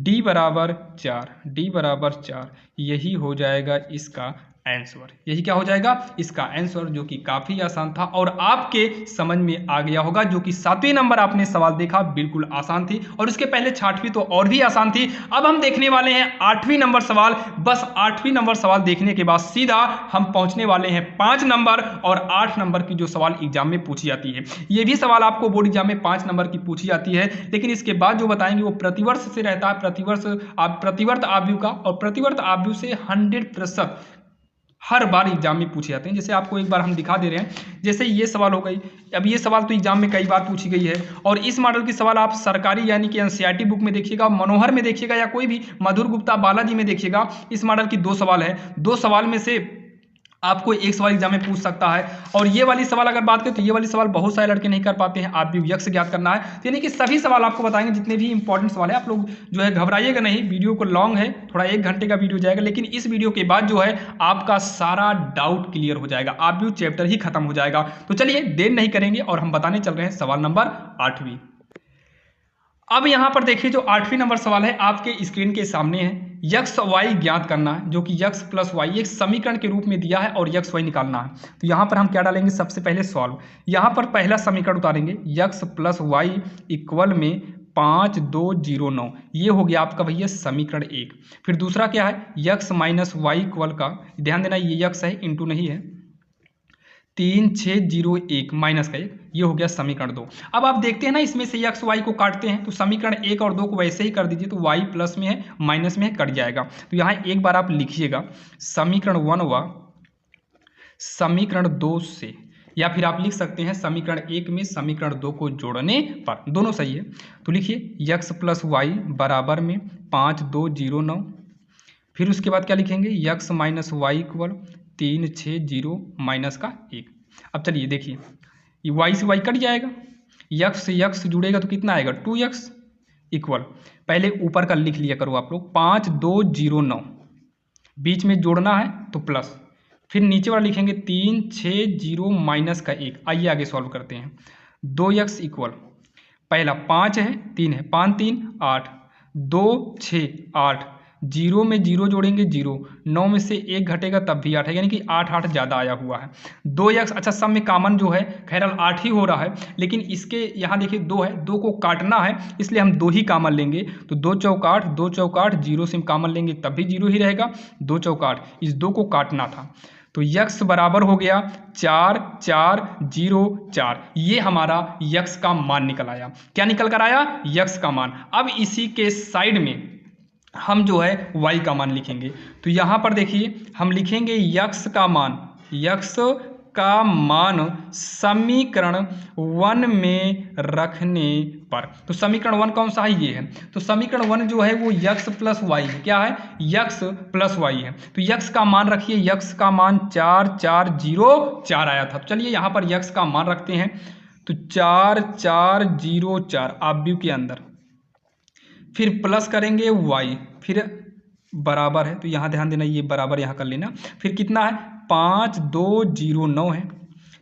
d बराबर 4, यही हो जाएगा इसका आंसर। यही क्या हो जाएगा, इसका आंसर, जो कि काफी आसान था और आपके समझ में आ गया होगा। जो कि 7वें नंबर आपने सवाल देखा, बिल्कुल आसान थी, और उसके पहले 6वीं तो और भी आसान थी। अब हम देखने वाले हैं 8वीं नंबर सवाल। बस 8वीं नंबर सवाल देखने के बाद सीधा हम पहुंचने वाले हैं 5 नंबर और 8 नंबर की जो सवाल एग्जाम में पूछी जाती है। ये भी सवाल आपको बोर्ड एग्जाम में 5 नंबर की पूछी जाती है, लेकिन इसके बाद जो बताएंगे वो प्रतिवर्ष से रहता है, प्रतिवर्त आव्यूह का, और प्रतिवर्त आव्यूह से 100% हर बार एग्जाम में पूछे जाते हैं। जैसे आपको एक बार हम दिखा दे रहे हैं, जैसे ये सवाल हो गई। अब ये सवाल तो एग्जाम में कई बार पूछी गई है, और इस मॉडल की सवाल आप सरकारी यानी कि एनसीईआरटी बुक में देखिएगा, मनोहर में देखिएगा, या कोई भी मधुर गुप्ता बालाजी में देखिएगा। इस मॉडल की 2 सवाल है, 2 सवाल में से आपको एक सवाल एग्जाम में पूछ सकता है। और ये वाली सवाल अगर बात करें तो ये वाली सवाल बहुत सारे लड़के नहीं कर पाते हैं, आप भी यक्ष ज्ञात करना है। तो यानी कि सभी सवाल आपको बताएंगे, जितने भी इंपॉर्टेंट सवाल है। आप लोग जो है घबराइएगा नहीं, वीडियो को लॉन्ग है, थोड़ा 1 घंटे का वीडियो जाएगा, लेकिन इस वीडियो के बाद जो है आपका सारा डाउट क्लियर हो जाएगा, आव्यूह चैप्टर ही खत्म हो जाएगा। तो चलिए देर नहीं करेंगे और हम बताने चल रहे हैं सवाल नंबर 8वीं। अब यहाँ पर देखिए जो 8वीं नंबर सवाल है आपके स्क्रीन के सामने है। यक्स वाई ज्ञात करना है, जो कि यक्स प्लस वाई एक समीकरण के रूप में दिया है और यक्स वाई निकालना है। तो यहाँ पर हम क्या डालेंगे, सबसे पहले सॉल्व। यहाँ पर पहला समीकरण उतारेंगे, यक्स प्लस वाई इक्वल में 5 2 0 9, ये हो गया आपका भैया समीकरण 1। फिर दूसरा क्या है, यक्स माइनस वाई इक्वल का, ध्यान देना ये यक्स है, इंटू नहीं है, 3 6 0 1 माइनस का 1, ये हो गया समीकरण 2। अब आप देखते हैं ना, इसमें से यक्स वाई को काटते हैं, तो समीकरण 1 और 2 को वैसे ही कर दीजिए, तो वाई प्लस में है माइनस में है, कट जाएगा। तो यहाँ एक बार आप लिखिएगा समीकरण 1 व समीकरण 2 से, या फिर आप लिख सकते हैं समीकरण 1 में समीकरण 2 को जोड़ने पर, दोनों सही है। तो लिखिए यक्स प्लस वाई बराबर में 5 2 0 9, फिर उसके बाद क्या लिखेंगे, x minus y equal 3 6 0 minus का 1। अब चलिए देखिए, ये वाई से वाई कट जाएगा, यक्स से यक्स जुड़ेगा तो कितना आएगा 2x, इक्वल, पहले ऊपर का लिख लिया करो आप लोग, 5209, बीच में जोड़ना है तो प्लस, फिर नीचे वाला लिखेंगे 360 माइनस का 1। आइए आगे सॉल्व करते हैं। 2x इक्वल, पहला 5 है 3 है, 5 3 8, 2 6 8, 0 में 0 जोड़ेंगे 0, 9 में से 1 घटेगा तब भी 8 है, यानी कि 8 8 ज़्यादा आया हुआ है। 2x, अच्छा सब में कॉमन जो है खैर 8 ही हो रहा है, लेकिन इसके यहाँ देखिए 2 है, 2 को काटना है इसलिए हम 2 ही कॉमन लेंगे। तो 2 चौक 8, 2 चौक 8, 0 से कॉमन लेंगे तब भी 0 ही रहेगा। 2 चौक 8, इस 2 को काटना था तो x बराबर हो गया 4 4 0 4। ये हमारा x का मान निकल आया। क्या निकल कर आया? x का मान। अब इसी के साइड में हम जो है y का मान लिखेंगे। तो यहाँ पर देखिए हम लिखेंगे x का मान, x का मान समीकरण 1 में रखने पर। तो समीकरण 1 कौन सा है? ये है। तो समीकरण 1 जो है वो x प्लस वाई है। क्या है? x प्लस वाई है। तो x का मान रखिए, x का मान 4 4 0 4 आया था। तो चलिए यहाँ पर x का मान रखते हैं। तो 4 4 0 4 ऑब्यू के अंदर, फिर प्लस करेंगे y, फिर बराबर है, तो यहाँ ध्यान देना ये बराबर यहाँ कर लेना। फिर कितना है? 5209 है।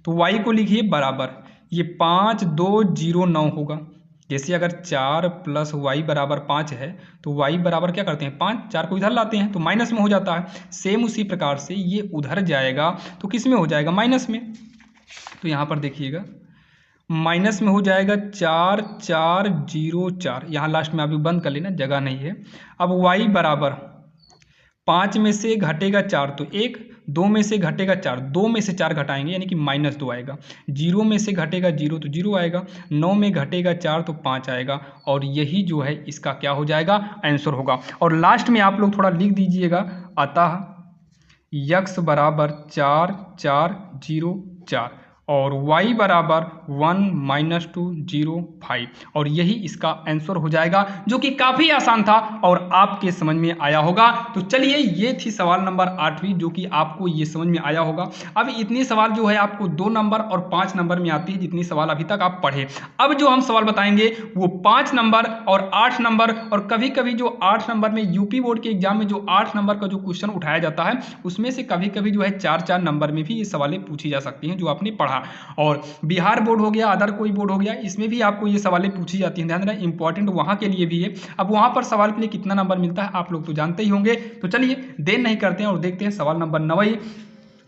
तो y को लिखिए बराबर, ये 5209 होगा। जैसे अगर 4 प्लस वाई बराबर 5 है तो y बराबर क्या करते हैं? 5, 4 को इधर लाते हैं तो माइनस में हो जाता है। सेम उसी प्रकार से ये उधर जाएगा तो किस में हो जाएगा? माइनस में। तो यहाँ पर देखिएगा माइनस में हो जाएगा 4 4 0 4। यहाँ लास्ट में अभी बंद कर लेना, जगह नहीं है। अब y बराबर 5 में से घटेगा 4 तो 1, 2 में से घटेगा 4, 2 में से 4 घटाएंगे यानी कि -2 आएगा, 0 में से घटेगा 0 तो 0 आएगा, 9 में घटेगा 4 तो 5 आएगा। और यही जो है इसका क्या हो जाएगा? आंसर होगा। और लास्ट में आप लोग थोड़ा लिख दीजिएगा, अतः x बराबर 4 4 0 4 और y बराबर 1 -2 0 5। और यही इसका आंसर हो जाएगा, जो कि काफ़ी आसान था और आपके समझ में आया होगा। तो चलिए ये थी सवाल नंबर 8वीं, जो कि आपको ये समझ में आया होगा। अब इतनी सवाल जो है आपको 2 नंबर और 5 नंबर में आती है, जितनी सवाल अभी तक आप पढ़े। अब जो हम सवाल बताएंगे वो 5 नंबर और 8 नंबर, और कभी कभी जो 8 नंबर में यूपी बोर्ड के एग्जाम में जो 8 नंबर का जो क्वेश्चन उठाया जाता है उसमें से कभी कभी जो है 4 नंबर में भी ये सवालें पूछी जा सकती हैं, जो आपने पढ़ा। और बिहार बोर्ड हो गया, अदर कोई बोर्ड हो गया, इसमें भी आपको ये सवालें पूछी जाती हैं। ध्यान देना, इंपॉर्टेंट वहां के लिए भी है। अब वहां पर सवाल के लिए कितना नंबर मिलता है आप लोग तो जानते ही होंगे। तो चलिए देर नहीं करते हैं और देखते हैं सवाल नंबर 9।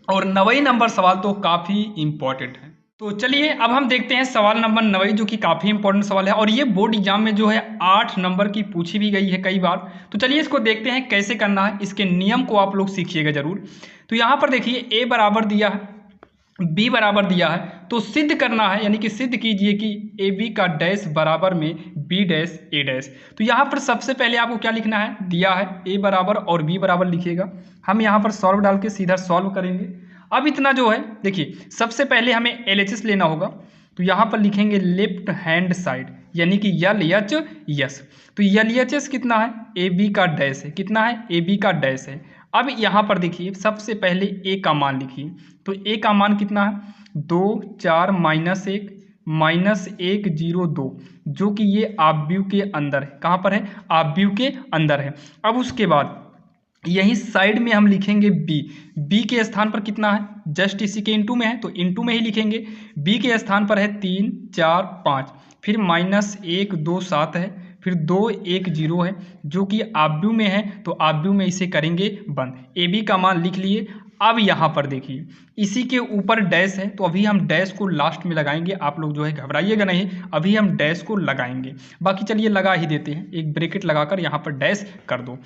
और 9 नंबर सवाल तो काफी इंपॉर्टेंट है। तो चलिए अब हम देखते हैं सवाल नंबर 9, जो कि काफी इंपॉर्टेंट सवाल है और ये बोर्ड एग्जाम में जो है 8 नंबर की पूछी भी गई है कई बार। तो चलिए इसको देखते हैं कैसे करना है, इसके नियम को आप लोग सीखिएगा जरूर। तो यहाँ पर देखिए a बराबर दिया है, b बराबर दिया है, तो सिद्ध करना है, यानी कि सिद्ध कीजिए कि ए बी का डैश बराबर में बी डैश ए डैश। तो यहाँ पर सबसे पहले आपको क्या लिखना है? दिया है a बराबर और b बराबर लिखिएगा। हम यहाँ पर सॉल्व डाल के सीधा सॉल्व करेंगे। अब इतना जो है देखिए, सबसे पहले हमें LHS लेना होगा। तो यहाँ पर लिखेंगे लेफ्ट हैंड साइड, यानी कि LHS। तो LHS कितना है? ए बी का डैश है। कितना है? ए बी का डैश है। अब यहाँ पर देखिए सबसे पहले a का मान लिखिए। तो a का मान कितना है? 2 4 -1 -1 0 2, जो कि ये ऑब्यू के अंदर है। कहाँ पर है? ऑब्यू के अंदर है। अब उसके बाद यही साइड में हम लिखेंगे b के स्थान पर कितना है? जस्ट इसी के इंटू में है तो इंटू में ही लिखेंगे। b के स्थान पर है 3 4 5, फिर -1 2 7 है, फिर 2 1 0 है, जो कि ऑब्यू में है तो ऑब्यू में इसे करेंगे बंद। ए बी का मान लिख लिए। अब यहाँ पर देखिए इसी के ऊपर डैश है, तो अभी हम डैश को लास्ट में लगाएंगे। आप लोग जो है घबराइएगा नहीं, अभी हम डैश को लगाएंगे। बाकी चलिए लगा ही देते हैं, एक ब्रैकेट लगाकर यहाँ पर डैश कर दो।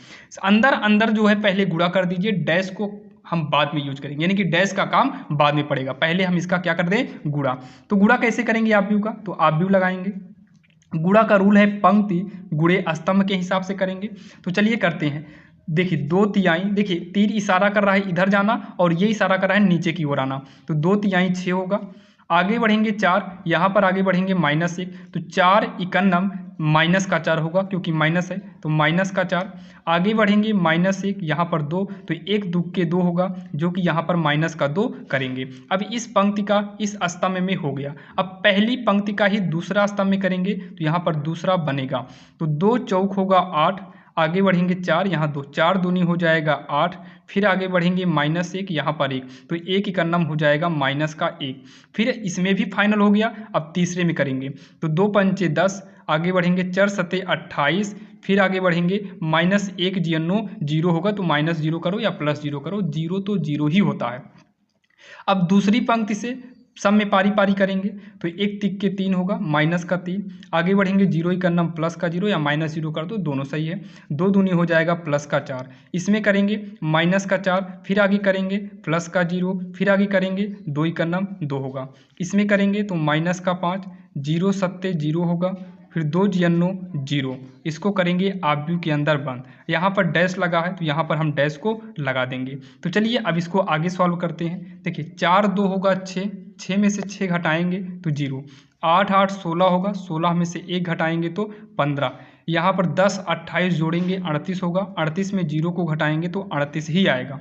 अंदर अंदर जो है पहले गुणा कर दीजिए, डैश को हम बाद में यूज करेंगे, यानी कि डैश का काम बाद में पड़ेगा। पहले हम इसका क्या कर दें? गुणा। तो गुणा कैसे करेंगे ऑब्यू का? तो ऑब्यू लगाएंगे। गुणा का रूल है पंक्ति गुणे स्तंभ के हिसाब से करेंगे। तो चलिए करते हैं। देखिए 2 तिहाई, देखिए तीर इशारा कर रहा है इधर जाना और ये इशारा कर रहा है नीचे की ओर आना, तो 2 तिहाई 6 होगा। आगे बढ़ेंगे 4, यहाँ पर आगे बढ़ेंगे -1, तो 4 × माइनस का 4 होगा, क्योंकि माइनस है तो माइनस का 4। आगे बढ़ेंगे -1, यहाँ पर 2, तो 1 2 के 2 होगा, जो कि यहाँ पर माइनस का 2 करेंगे। अब इस पंक्ति का इस स्तंभ में हो गया। अब पहली पंक्ति का ही दूसरा स्तंभ में करेंगे तो यहाँ पर दूसरा बनेगा, तो 2 चौक होगा 8, आगे बढ़ेंगे 4, यहाँ 2, 4 दूनी हो जाएगा 8, फिर आगे बढ़ेंगे -1, यहाँ पर 1, तो 1 इकन्नम हो जाएगा माइनस का 1। फिर इसमें भी फाइनल हो गया। अब तीसरे में करेंगे तो 2 पंचे 10, आगे बढ़ेंगे 4 सत्ते 28, फिर आगे बढ़ेंगे -1 जीरो 0 होगा, तो -0 करो या +0 करो, 0 तो 0 ही होता है। अब दूसरी पंक्ति से सब में पारी पारी करेंगे तो 1 तिक के 3 होगा, माइनस का 3, आगे बढ़ेंगे 0 इकन्नम प्लस का 0 या -0 कर दो, दोनों सही है। 2 दूनी हो जाएगा प्लस का 4, इसमें करेंगे माइनस का 4, फिर आगे करेंगे प्लस का 0, फिर आगे करेंगे 2 इकन्नम 2 होगा, इसमें करेंगे तो माइनस का 5, 0 सत्ते 0 होगा, फिर 2 जियन्नो 0, इसको करेंगे आव्यूह के अंदर बंद। यहाँ पर डैश लगा है तो यहाँ पर हम डैश को लगा देंगे। तो चलिए अब इसको आगे सॉल्व करते हैं। देखिए 4 2 होगा 6, 6 में से 6 घटाएंगे तो 0, 8 8 16 होगा, 16 में से 1 घटाएंगे तो 15, यहाँ पर 10 28 जोड़ेंगे 38 होगा, 38 में 0 को घटाएंगे तो 38 ही आएगा।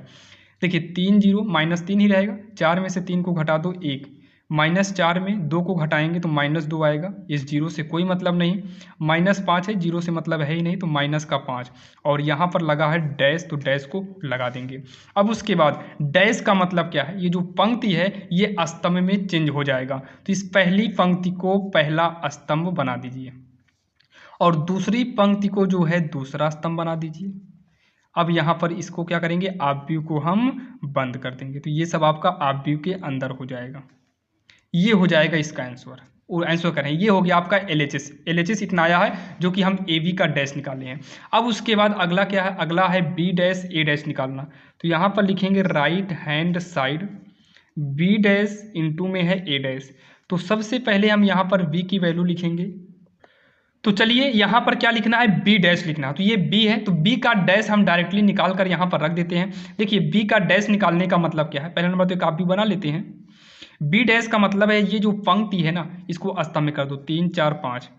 देखिए 3 0 -3 ही रहेगा, 4 में से 3 को घटा दो 1, -4 में 2 को घटाएंगे तो -2 आएगा, इस 0 से कोई मतलब नहीं, -5 है, 0 से मतलब है ही नहीं, तो माइनस का 5, और यहाँ पर लगा है डैश तो डैश को लगा देंगे। अब उसके बाद डैश का मतलब क्या है, ये जो पंक्ति है ये स्तंभ में चेंज हो जाएगा, तो इस पहली पंक्ति को पहला स्तंभ बना दीजिए और दूसरी पंक्ति को जो है दूसरा स्तंभ बना दीजिए। अब यहाँ पर इसको क्या करेंगे, आव्यूह को हम बंद कर देंगे, तो ये सब आपका आव्यूह के अंदर हो जाएगा। ये हो जाएगा इसका आंसर, और आंसर करें ये हो गया आपका LHS। LHS इतना आया है जो कि हम AB का डैश निकाले हैं। अब उसके बाद अगला क्या है, अगला है B डैश A डैश निकालना। तो यहाँ पर लिखेंगे right hand side B dash into में है A डैश। तो सबसे पहले हम यहाँ पर B की वैल्यू लिखेंगे, तो चलिए यहाँ पर क्या लिखना है, B डैश लिखना है। तो ये B है तो B का डैश हम डायरेक्टली निकाल कर यहाँ पर रख देते हैं। देखिए B का डैश निकालने का मतलब क्या है, पहले नंबर तो एक आप भी बना लेते हैं। B डैश का मतलब है ये जो पंक्ति है ना इसको स्तंभ में कर दो, 3 4 5।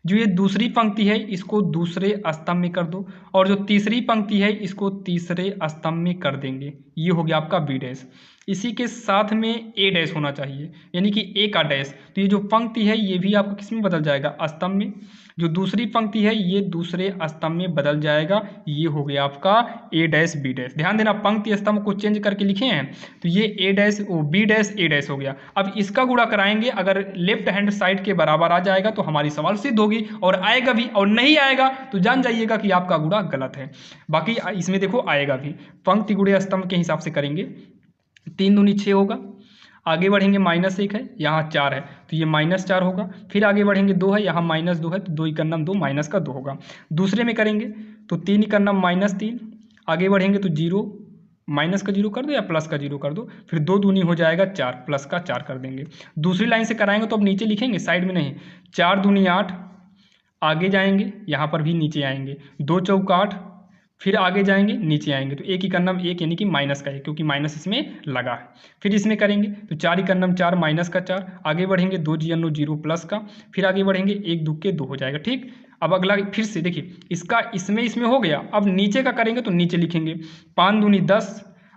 जो ये दूसरी पंक्ति है इसको दूसरे स्तंभ में कर दो, और जो तीसरी पंक्ति है इसको तीसरे स्तंभ में कर देंगे। ये हो गया आपका B डैश। इसी के साथ में A डैश होना चाहिए, यानी कि A का डैश। तो ये जो पंक्ति है ये भी आपका किस में बदल जाएगा, स्तंभ में। जो दूसरी पंक्ति है ये दूसरे स्तंभ में बदल जाएगा। ये हो गया आपका A डैश B डैश। ध्यान देना पंक्ति स्तंभ को चेंज करके लिखे हैं, तो ये A dash B dash A dash हो गया। अब इसका गुणा कराएंगे, अगर लेफ्ट हैंड साइड के बराबर आ जाएगा तो हमारी सवाल सिद्ध होगी, और आएगा भी, और नहीं आएगा तो जान जाइएगा कि आपका गुणा गलत है। बाकी इसमें देखो आएगा भी, पंक्ति गुणे स्तंभ के हिसाब से करेंगे। 3 दूनी 6 होगा, आगे बढ़ेंगे -1 है, यहाँ 4 है तो ये -4 होगा, फिर आगे बढ़ेंगे 2 है, यहाँ -2 है तो 2 इकन्नम 2 माइनस का 2 होगा। दूसरे में करेंगे तो 3 इकन्नम -3, आगे बढ़ेंगे तो 0, माइनस का 0 कर दो या प्लस का 0 कर दो, फिर 2 दूनी हो जाएगा 4, प्लस का 4 कर देंगे। दूसरी लाइन से कराएंगे तो अब नीचे लिखेंगे, साइड में नहीं। 4 दूनी 8, आगे जाएंगे यहाँ पर भी नीचे आएंगे, 2 चौक 8, फिर आगे जाएंगे नीचे आएंगे तो 1 इकन्नम 1 यानी कि माइनस का 1, क्योंकि माइनस इसमें लगा है। फिर इसमें करेंगे तो 4 इकन्नम 4 माइनस का 4, आगे बढ़ेंगे 2 जीरो 0 प्लस का, फिर आगे बढ़ेंगे 1 2 के 2 हो जाएगा। ठीक, अब अगला फिर से देखिए इसका इसमें हो गया। अब नीचे का करेंगे तो नीचे लिखेंगे 5 दूनी 10,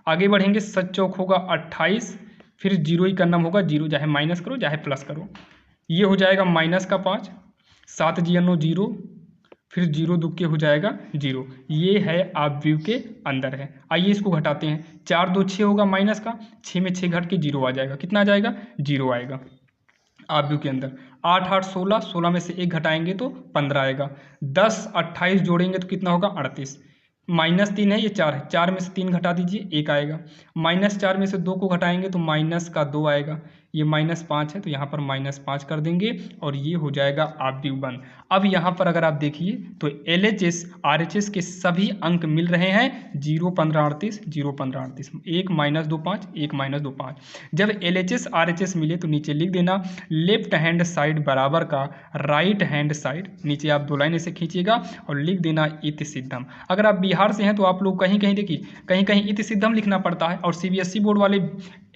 आगे बढ़ेंगे 7 चौक होगा 28, फिर 0 इकन्नम होगा 0, चाहे माइनस करो चाहे प्लस करो, ये हो जाएगा -5, 7 जीरो 0, फिर 0 2 के हो जाएगा 0। ये है आव्यूह के अंदर है। आइए इसको घटाते हैं, 4 2 6 होगा माइनस का, 6 में 6 घट के 0 आ जाएगा, कितना आ जाएगा 0 आएगा आव्यूह के अंदर। 8 8 16, 16 में से 1 घटाएंगे तो 15 आएगा, 10 28 जोड़ेंगे तो कितना होगा 38, -3 है ये 4 है, 4 में से 3 घटा दीजिए 1 आएगा, -4 में से 2 को घटाएंगे तो माइनस का 2 आएगा, ये -5 है तो यहाँ पर -5 कर देंगे और ये हो जाएगा आव्यूह बंद। अब यहाँ पर अगर आप देखिए तो LHS RHS के सभी अंक मिल रहे हैं 0 15 38 0 15 38, 1 -2 5 1 -2 5। जब LHS RHS मिले तो नीचे लिख देना लेफ्ट हैंड साइड बराबर का राइट हैंड साइड, नीचे आप 2 लाइन ऐसे खींचिएगा और लिख देना इति सिद्धम। अगर आप बिहार से हैं तो आप लोग कहीं कहीं देखिए कहीं कहीं इति सिद्धम लिखना पड़ता है, और CBSE बोर्ड वाले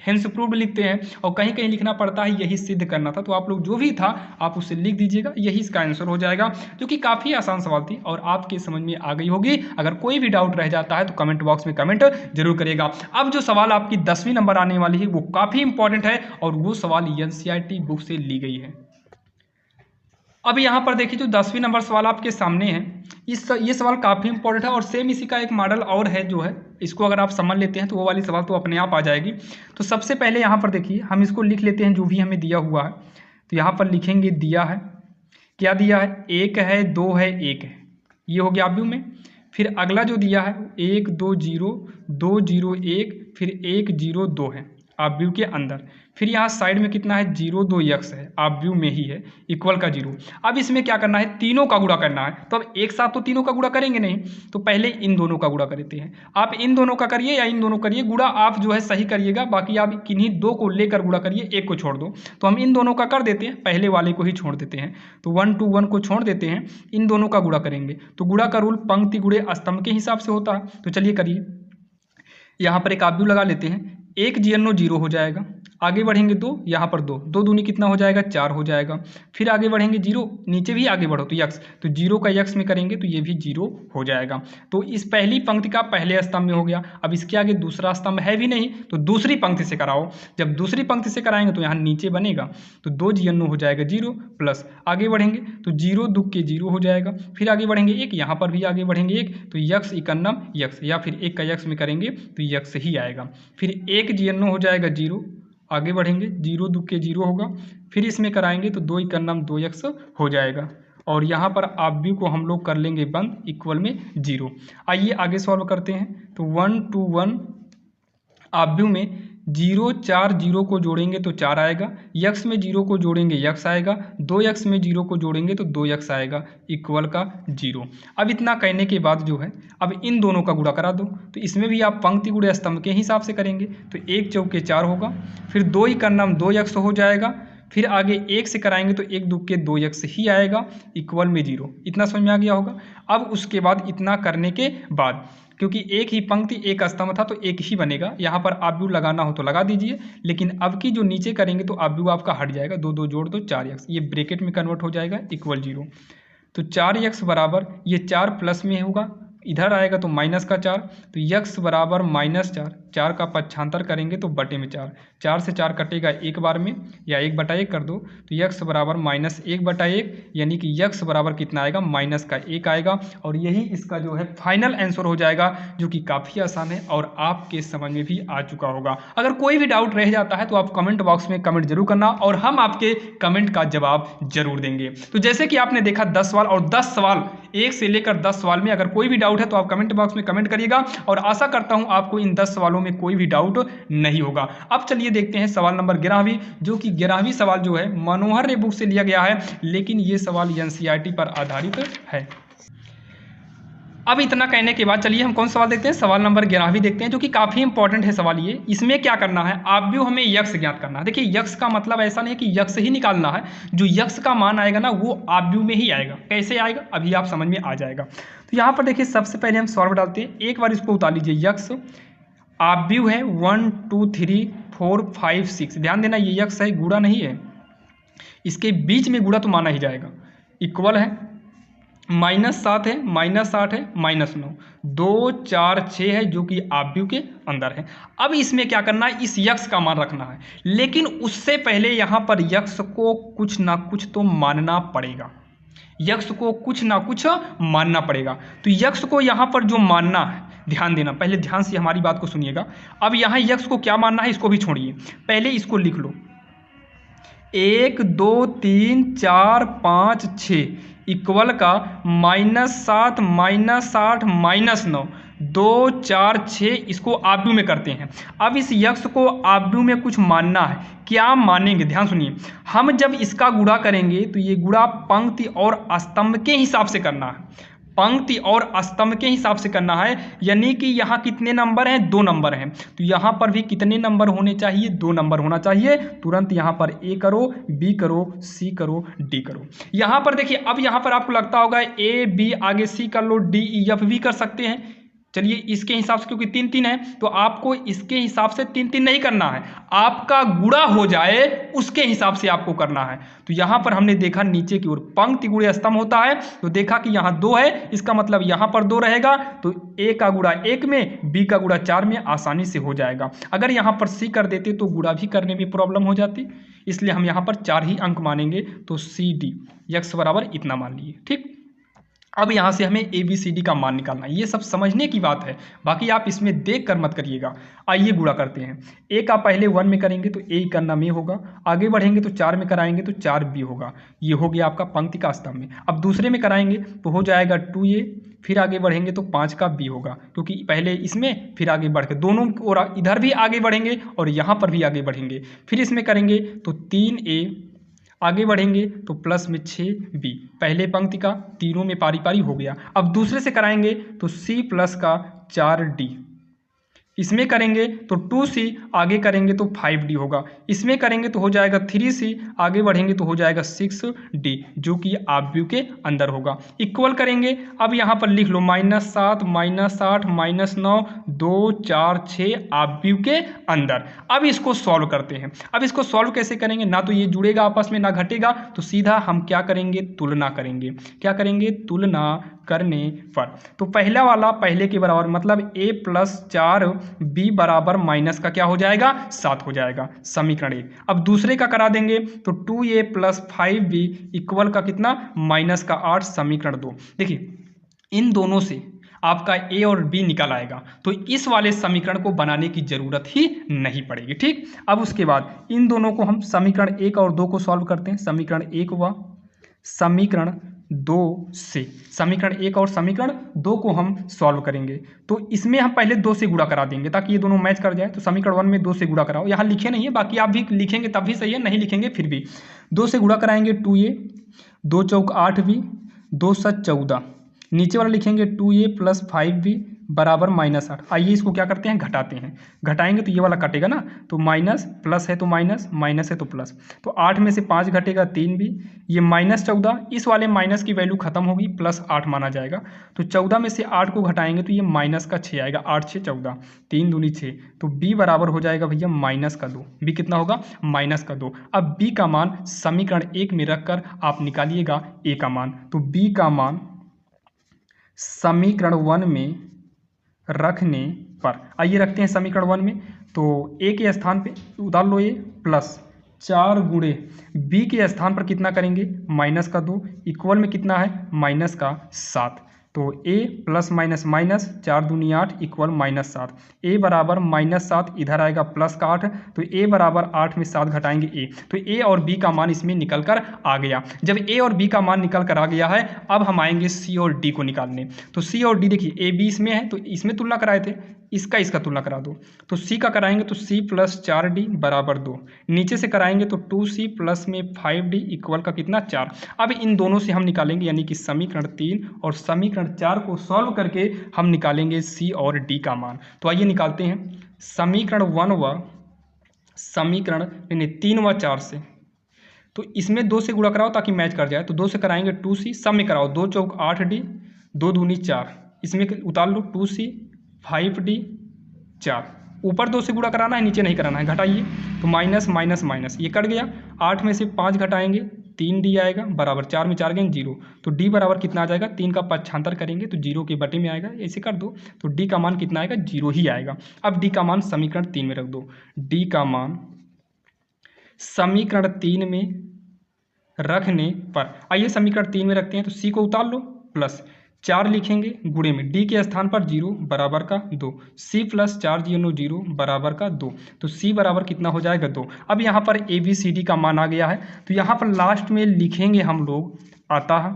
हेंस प्रूव्ड लिखते हैं, और कहीं कहीं लिखना पड़ता है यही सिद्ध करना था। तो आप लोग जो भी था आप उसे लिख दीजिएगा, यही इसका आंसर हो जाएगा, जो कि काफ़ी आसान सवाल थी और आपके समझ में आ गई होगी। अगर कोई भी डाउट रह जाता है तो कमेंट बॉक्स में कमेंट जरूर करिएगा। अब जो सवाल आपकी 10वीं नंबर आने वाली है वो काफ़ी इंपॉर्टेंट है और वो सवाल एनसीईआरटी बुक से ली गई है। अब यहाँ पर देखिए जो 10वीं नंबर सवाल आपके सामने है, ये सवाल काफ़ी इंपॉर्टेंट है और सेम इसी का एक मॉडल और है जो है, इसको अगर आप समझ लेते हैं तो वो वाली सवाल तो अपने आप आ जाएगी। तो सबसे पहले यहाँ पर देखिए हम इसको लिख लेते हैं जो भी हमें दिया हुआ है। तो यहाँ पर लिखेंगे दिया है, क्या दिया है, 1 है 2 है 1 है, ये हो गया आब्यू में। फिर अगला जो दिया है 1 2 0 2 0 1 फिर 1 0 2 है आब्यू के अंदर। फिर यहाँ साइड में कितना है 0 2 यक्स है, आब्यू में ही है, इक्वल का 0। अब इसमें क्या करना है, तीनों का गुणा करना है। तो अब एक साथ तो तीनों का गुणा करेंगे नहीं, तो पहले इन दोनों का गुणा करते हैं। आप इन दोनों का करिए या इन दोनों करिए, गुणा आप जो है सही करिएगा, बाकी आप किन्हीं दो को लेकर गुणा करिए, एक को छोड़ दो। तो हम इन दोनों का कर देते हैं, पहले वाले को ही छोड़ देते हैं। तो 1 2 1 को छोड़ देते हैं, इन दोनों का गुणा करेंगे। तो गुणा का रूल पंक्ति गुणे स्तंभ के हिसाब से होता है। तो चलिए करिए, यहाँ पर एक आब्यू लगा लेते हैं, 1 GNO 0 हो जाएगा, आगे बढ़ेंगे 2, यहाँ पर 2 2 दूनी कितना हो जाएगा 4 हो जाएगा। फिर आगे बढ़ेंगे 0, नीचे भी आगे बढ़ो तो यक्स, तो 0 का यक्स में करेंगे तो ये भी 0 हो जाएगा। तो इस पहली पंक्ति का पहले स्तंभ में हो गया। अब इसके आगे दूसरा स्तंभ है भी नहीं, तो दूसरी पंक्ति से कराओ। जब दूसरी पंक्ति से कराएंगे तो यहाँ नीचे बनेगा, तो 2 GNO हो जाएगा 0 प्लस आगे बढ़ेंगे तो 0 2 के 0 हो जाएगा। फिर आगे बढ़ेंगे 1, यहाँ पर भी आगे बढ़ेंगे 1, तो यक्स इकन्नम यक्स, या फिर 1 का यक्स में करेंगे तो यक्स ही आएगा। फिर 1 GNO हो जाएगा 0, आगे बढ़ेंगे 0 2 के 0 होगा। फिर इसमें कराएंगे तो 2 इकन्नम 2 यक्स हो जाएगा, और यहाँ पर आब्यू को हम लोग कर लेंगे बंद, इक्वल में 0। आइए आगे सॉल्व करते हैं। तो 1 2 1 आब्यू में 0 4 0 को जोड़ेंगे तो 4 आएगा, यक्स में 0 को जोड़ेंगे यक्स आएगा, 2 यक्स में 0 को जोड़ेंगे तो 2 यक्स आएगा, इक्वल का 0। अब इतना कहने के बाद जो है अब इन दोनों का गुणा करा दो। तो इसमें भी आप पंक्ति गुणे स्तंभ के हिसाब से करेंगे। तो 1 चौके 4 होगा, फिर 2 इकन्नम 2 यक्स हो जाएगा। फिर आगे 1 से कराएंगे तो 1 2 के 2 यक्स ही आएगा, इक्वल में 0। इतना समझ में आ गया होगा। अब उसके बाद इतना करने के बाद, क्योंकि एक ही पंक्ति एक स्तंभ था तो एक ही बनेगा, यहाँ पर आब्यू लगाना हो तो लगा दीजिए, लेकिन अब की जो नीचे करेंगे तो आब्यू आपका हट जाएगा, 2 2 जोड़ दो 4 यक्स, ये ब्रैकेट में कन्वर्ट हो जाएगा, इक्वल 0। तो 4 यक्स बराबर, ये 4 प्लस में होगा, इधर आएगा तो माइनस का 4, तो यक्स बराबर -4, 4 का पक्षांतर करेंगे तो बटे में 4, 4 से 4 कटेगा एक बार में, या 1/1 कर दो, तो यक्स बराबर -1/1, यानी कि यक्स बराबर कितना आएगा -1 आएगा। और यही इसका जो है फाइनल आंसर हो जाएगा, जो कि काफ़ी आसान है और आपके समझ में भी आ चुका होगा। अगर कोई भी डाउट रह जाता है तो आप कमेंट बॉक्स में कमेंट जरूर करना और हम आपके कमेंट का जवाब जरूर देंगे। तो जैसे कि आपने देखा 10 सवाल, और 10 सवाल 1 से लेकर 10 सवाल में अगर कोई भी डाउट है तो आप कमेंट बॉक्स में कमेंट करिएगा, और आशा करता हूं आपको इन 10 सवालों में कोई भी डाउट नहीं होगा। अब चलिए देखते हैं सवाल नंबर 11वीं, जो कि 11वीं सवाल जो है मनोहर रे बुक से लिया गया है, लेकिन ये सवाल एनसीईआरटी पर आधारित है। अब इतना कहने के बाद चलिए हम कौन सवाल देखते हैं, सवाल नंबर 11वीं देखते हैं, जो कि काफ़ी इंपॉर्टेंट है सवाल ये। इसमें क्या करना है, आब्यू हमें यक्स ज्ञात करना है। देखिए यक्स का मतलब ऐसा नहीं है कि यक्स ही निकालना है, जो यक्स का मान आएगा ना वो आब्यू में ही आएगा। कैसे आएगा अभी आप समझ में आ जाएगा। तो यहाँ पर देखिए सबसे पहले हम सॉल्व डालते हैं, एक बार इसको उतार लीजिए। यक्स आब्यू है 1 2 3 4 5 6, ध्यान देना ये यक्स है, गुणा नहीं है, इसके बीच में गुणा तो माना ही जाएगा। इक्वल है -7 है, -8 है, -9, 2 4 6 है, जो कि आब्यू के अंदर है। अब इसमें क्या करना है, इस यक्स का मान रखना है, लेकिन उससे पहले यहाँ पर यक्स को कुछ ना कुछ तो मानना पड़ेगा, यक्स को कुछ ना कुछ मानना पड़ेगा। तो यक्स को यहाँ पर जो मानना है, ध्यान देना, पहले ध्यान से हमारी बात को सुनिएगा। अब यहाँ यक्स को क्या मानना है इसको भी छोड़िए, पहले इसको लिख लो। 1 2 3 4 5 6 इक्वल का -7 -8 -9 2 4 6, इसको आब्यू में करते हैं। अब इस यक्स को आब्यू में कुछ मानना है, क्या मानेंगे ध्यान सुनिए। हम जब इसका गुणा करेंगे तो ये गुणा पंक्ति और स्तंभ के हिसाब से करना है, पंक्ति और स्तंभ के हिसाब से करना है, यानी कि यहाँ कितने नंबर हैं, 2 नंबर हैं, तो यहाँ पर भी कितने नंबर होने चाहिए, 2 नंबर होना चाहिए। तुरंत यहाँ पर ए करो, बी करो, सी करो, डी करो। यहाँ पर देखिए, अब यहाँ पर आपको लगता होगा ए बी आगे सी कर लो, डी ई एफ भी कर सकते हैं, चलिए इसके हिसाब से, क्योंकि 3 3 है तो आपको इसके हिसाब से 3 3 नहीं करना है, आपका गुणा हो जाए उसके हिसाब से आपको करना है। तो यहाँ पर हमने देखा नीचे की ओर पंक्ति गुणे स्तंभ होता है, तो देखा कि यहाँ 2 है, इसका मतलब यहाँ पर 2 रहेगा, तो A का गुणा 1 में, B का गुणा 4 में आसानी से हो जाएगा। अगर यहाँ पर C कर देते तो गुणा भी करने में प्रॉब्लम हो जाती, इसलिए हम यहाँ पर 4 ही अंक मानेंगे। तो CD x बराबर इतना मान लिए। ठीक, अब यहाँ से हमें ABCD का मान निकालना है, ये सब समझने की बात है, बाकी आप इसमें देख कर मत करिएगा। आइए गुणा करते हैं। A का पहले 1 में करेंगे तो A का नाम A होगा, आगे बढ़ेंगे तो 4 में कराएंगे तो 4B होगा, ये हो गया आपका पंक्ति का स्तंभ में। अब दूसरे में कराएंगे तो हो जाएगा 2A, फिर आगे बढ़ेंगे तो 5 का B होगा, क्योंकि पहले इसमें फिर आगे बढ़ के दोनों और इधर भी आगे बढ़ेंगे और यहाँ पर भी आगे बढ़ेंगे। फिर इसमें करेंगे तो 3A, आगे बढ़ेंगे तो प्लस में 6B, पहले पंक्ति का तीनों में पारी पारी हो गया। अब दूसरे से कराएंगे तो C प्लस का 4D, इसमें करेंगे तो 2C, आगे करेंगे तो 5D होगा, इसमें करेंगे तो हो जाएगा 3C, आगे बढ़ेंगे तो हो जाएगा 6D, जो कि आव्यूह के अंदर होगा। इक्वल करेंगे, अब यहाँ पर लिख लो -7 -8 -9 2 4 6 आव्यूह के अंदर। अब इसको सॉल्व करते हैं। अब इसको सॉल्व कैसे करेंगे, ना तो ये जुड़ेगा आपस में ना घटेगा, तो सीधा हम क्या करेंगे, तुलना करेंगे। क्या करेंगे, तुलना करने पर। तो पहला वाला पहले के बराबर, मतलब A प्लस 4B बराबर माइनस का क्या हो जाएगा, 7 हो जाएगा, समीकरण 1। अब दूसरे का करा देंगे तो 2A प्लस 5B इक्वल का कितना, माइनस का 8, समीकरण 2। देखिए इन दोनों से आपका A और B निकल आएगा, तो इस वाले समीकरण को बनाने की जरूरत ही नहीं पड़ेगी। ठीक, अब उसके बाद इन दोनों को हम समीकरण 1 और 2 को सॉल्व करते हैं। समीकरण 1 हुआ, समीकरण 2 से समीकरण 1 और समीकरण 2 को हम सॉल्व करेंगे। तो इसमें हम पहले 2 से गुणा करा देंगे ताकि ये दोनों मैच कर जाए। तो समीकरण 1 में 2 से गुणा कराओ, यहाँ लिखे नहीं है, बाकी आप भी लिखेंगे तब भी सही है, नहीं लिखेंगे फिर भी। 2 से गुणा कराएंगे 2A, 2 चौक 8B, 2 7 14, नीचे वाला लिखेंगे 2A प्लस 5B बराबर -8। आइए इसको क्या करते हैं, घटाते हैं। घटाएंगे तो ये वाला कटेगा ना, तो माइनस प्लस है तो माइनस, माइनस है तो प्लस। तो 8 में से 5 घटेगा 3B, ये -14, इस वाले माइनस की वैल्यू खत्म होगी, प्लस 8 माना जाएगा। तो 14 में से 8 को घटाएंगे तो ये माइनस का 6 आएगा, 8 6 14, 3 दूनी 6, तो B बराबर हो जाएगा भैया माइनस का 2। B कितना होगा, माइनस का 2। अब B का मान समीकरण 1 में रखकर आप निकालिएगा A का मान। तो B का मान समीकरण 1 में रखने पर, आइए रखते हैं समीकरण 1 में। तो A के स्थान पे उतार लो A प्लस 4 गुणे B के स्थान पर कितना करेंगे, माइनस का 2, इक्वल में कितना है, माइनस का 7। तो A प्लस माइनस माइनस, 4 दूनी 8 इक्वल -7। A बराबर -7, इधर आएगा प्लस का 8, तो A बराबर 8 में 7 घटाएंगे A, तो A और B का मान इसमें निकल कर आ गया। जब A और B का मान निकल कर आ गया है, अब हम आएंगे C और D को निकालने। तो C और D देखिए, A B इसमें है तो इसमें तुलना कराए थे, इसका तुलना करा दो। तो C का कराएंगे तो C प्लस 4D बराबर 2, नीचे से कराएंगे तो 2C प्लस में 5D इक्वल का कितना, 4। अब इन दोनों से हम निकालेंगे, यानी कि समीकरण 3 और समीकरण 4 को सॉल्व करके हम निकालेंगे C और D का मान। तो आइए निकालते हैं। समीकरण 1 व समीकरण 3 व 4 से, तो इसमें 2 से गुणा कराओ ताकि मैच कर जाए। तो 2 से कराएंगे 2C, सब में कराओ, 2 चौक 8D, 2 दूनी 4, इसमें उतार लो 2C 5D 4, ऊपर 2 से गुणा कराना है, नीचे नहीं कराना है। घटाइए तो माइनस माइनस माइनस, ये कट गया। 8 में से 5 घटाएंगे 3D आएगा बराबर, 4 में 4 गए 0, तो D बराबर कितना आ जाएगा, 3 का पक्षांतर करेंगे तो 0 के बटे में आएगा, ऐसे कर दो। तो D का मान कितना आएगा, 0 ही आएगा। अब D का मान समीकरण 3 में रख दो। D का मान समीकरण 3 में रखने पर, आइए समीकरण 3 में रखते हैं। तो C को उतार लो, प्लस 4 लिखेंगे गुणे में, D के स्थान पर 0 बराबर का 2, C प्लस 4 0 बराबर का 2, तो C बराबर कितना हो जाएगा, 2। अब यहाँ पर ABCD का मान आ गया है, तो यहाँ पर लास्ट में लिखेंगे हम लोग अतः,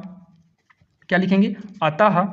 क्या लिखेंगे, अतः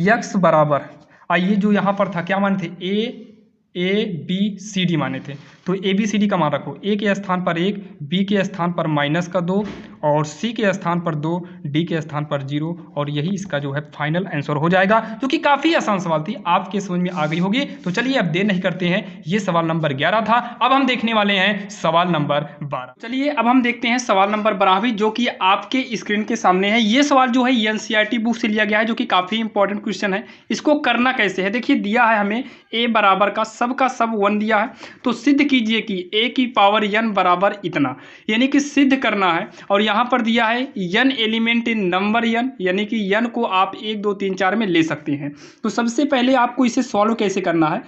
x बराबर, आइए जो यहाँ पर था क्या माने थे, ABCD माने थे, तो ABCD का मान रखो। A के स्थान पर 1, B के स्थान पर -2 और सी के स्थान पर 2, डी के स्थान पर 0 और यही इसका जो है फाइनल आंसर हो जाएगा, जो कि काफ़ी आसान सवाल थी, आपके समझ में आ गई होगी। तो चलिए अब देर नहीं करते हैं, ये सवाल नंबर 11 था। अब हम देखने वाले हैं सवाल नंबर 12। चलिए अब हम देखते हैं सवाल नंबर 12 जो कि आपके स्क्रीन के सामने है। ये सवाल जो है एनसीईआरटी बुक से लिया गया है, जो कि काफ़ी इंपॉर्टेंट क्वेश्चन है। इसको करना कैसे है, देखिए दिया है हमें a बराबर का सब 1 दिया है, तो सिद्ध कीजिए कि a की पावर n बराबर इतना, यानी कि सिद्ध करना है। और यहाँ पर दिया है n element in number n, यानी कि n को आप 1 2 3 4 में ले सकते हैं। तो सबसे पहले आपको इसे सॉल्व कैसे करना है,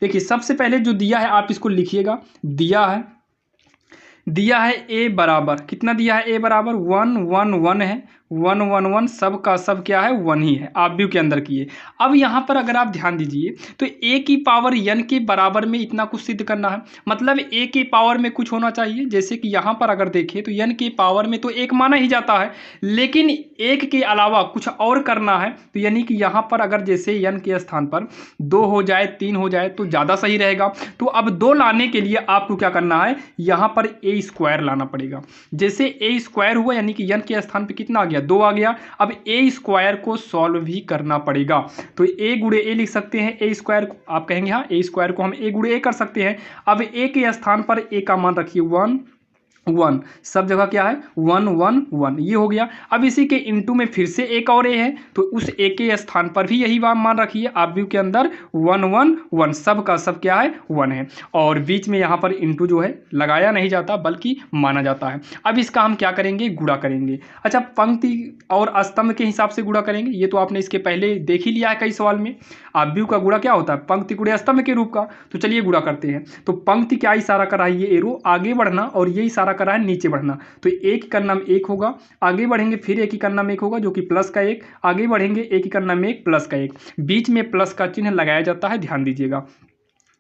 देखिए सबसे पहले जो दिया है आप इसको लिखिएगा। दिया है a बराबर कितना, दिया है a बराबर 1 1 1 है, 1 1 1 सब का सब क्या है 1 ही है, आप व्यू के अंदर किए। अब यहाँ पर अगर आप ध्यान दीजिए तो a की पावर n के बराबर में इतना कुछ सिद्ध करना है, मतलब a के पावर में कुछ होना चाहिए। जैसे कि यहाँ पर अगर देखें तो n के पावर में तो 1 माना ही जाता है, लेकिन 1 के अलावा कुछ और करना है। तो यानी कि यहाँ पर अगर जैसे n के स्थान पर 2 हो जाए 3 हो जाए तो ज़्यादा सही रहेगा। तो अब 2 लाने के लिए आपको क्या करना है, यहाँ पर a स्क्वायर लाना पड़ेगा। जैसे a स्क्वायर हुआ यानी कि n के स्थान पर कितना आ गया, 2 आ गया। अब a स्क्वायर को सॉल्व भी करना पड़ेगा, तो a गुणे a लिख सकते हैं। a स्क्वायर को आप कहेंगे हाँ, a स्क्वायर को हम a गुणे a कर सकते हैं। अब a के स्थान पर a का मान रखिए 1 1, सब जगह क्या है 1 1 1, ये हो गया। अब इसी के इनटू में फिर से एक और a है, तो उस a के स्थान पर भी यही मान रखिए आप व्यू के अंदर 1 1 1, सब का सब क्या है 1 है। और बीच में यहाँ पर इनटू जो है लगाया नहीं जाता बल्कि माना जाता है। अब इसका हम क्या करेंगे, गुणा करेंगे। अच्छा, पंक्ति और स्तंभ के हिसाब से गुणा करेंगे, ये तो आपने इसके पहले देख ही लिया है कई सवाल में। आप व्यू का गुणा क्या होता है, पंक्ति गुणे स्तंभ के रूप का। तो चलिए गुणा करते हैं। तो पंक्ति क्या इशारा कर रहा है, ये एरो आगे बढ़ना, और ये इशारा कर रहा है नीचे बढ़ना। तो एक का नाम 1 होगा, आगे बढ़ेंगे फिर एक ही का नाम 1 होगा जो कि प्लस का 1, आगे बढ़ेंगे एक ही का नाम 1 प्लस का 1, बीच में प्लस का चिन्ह लगाया जाता है, ध्यान दीजिएगा।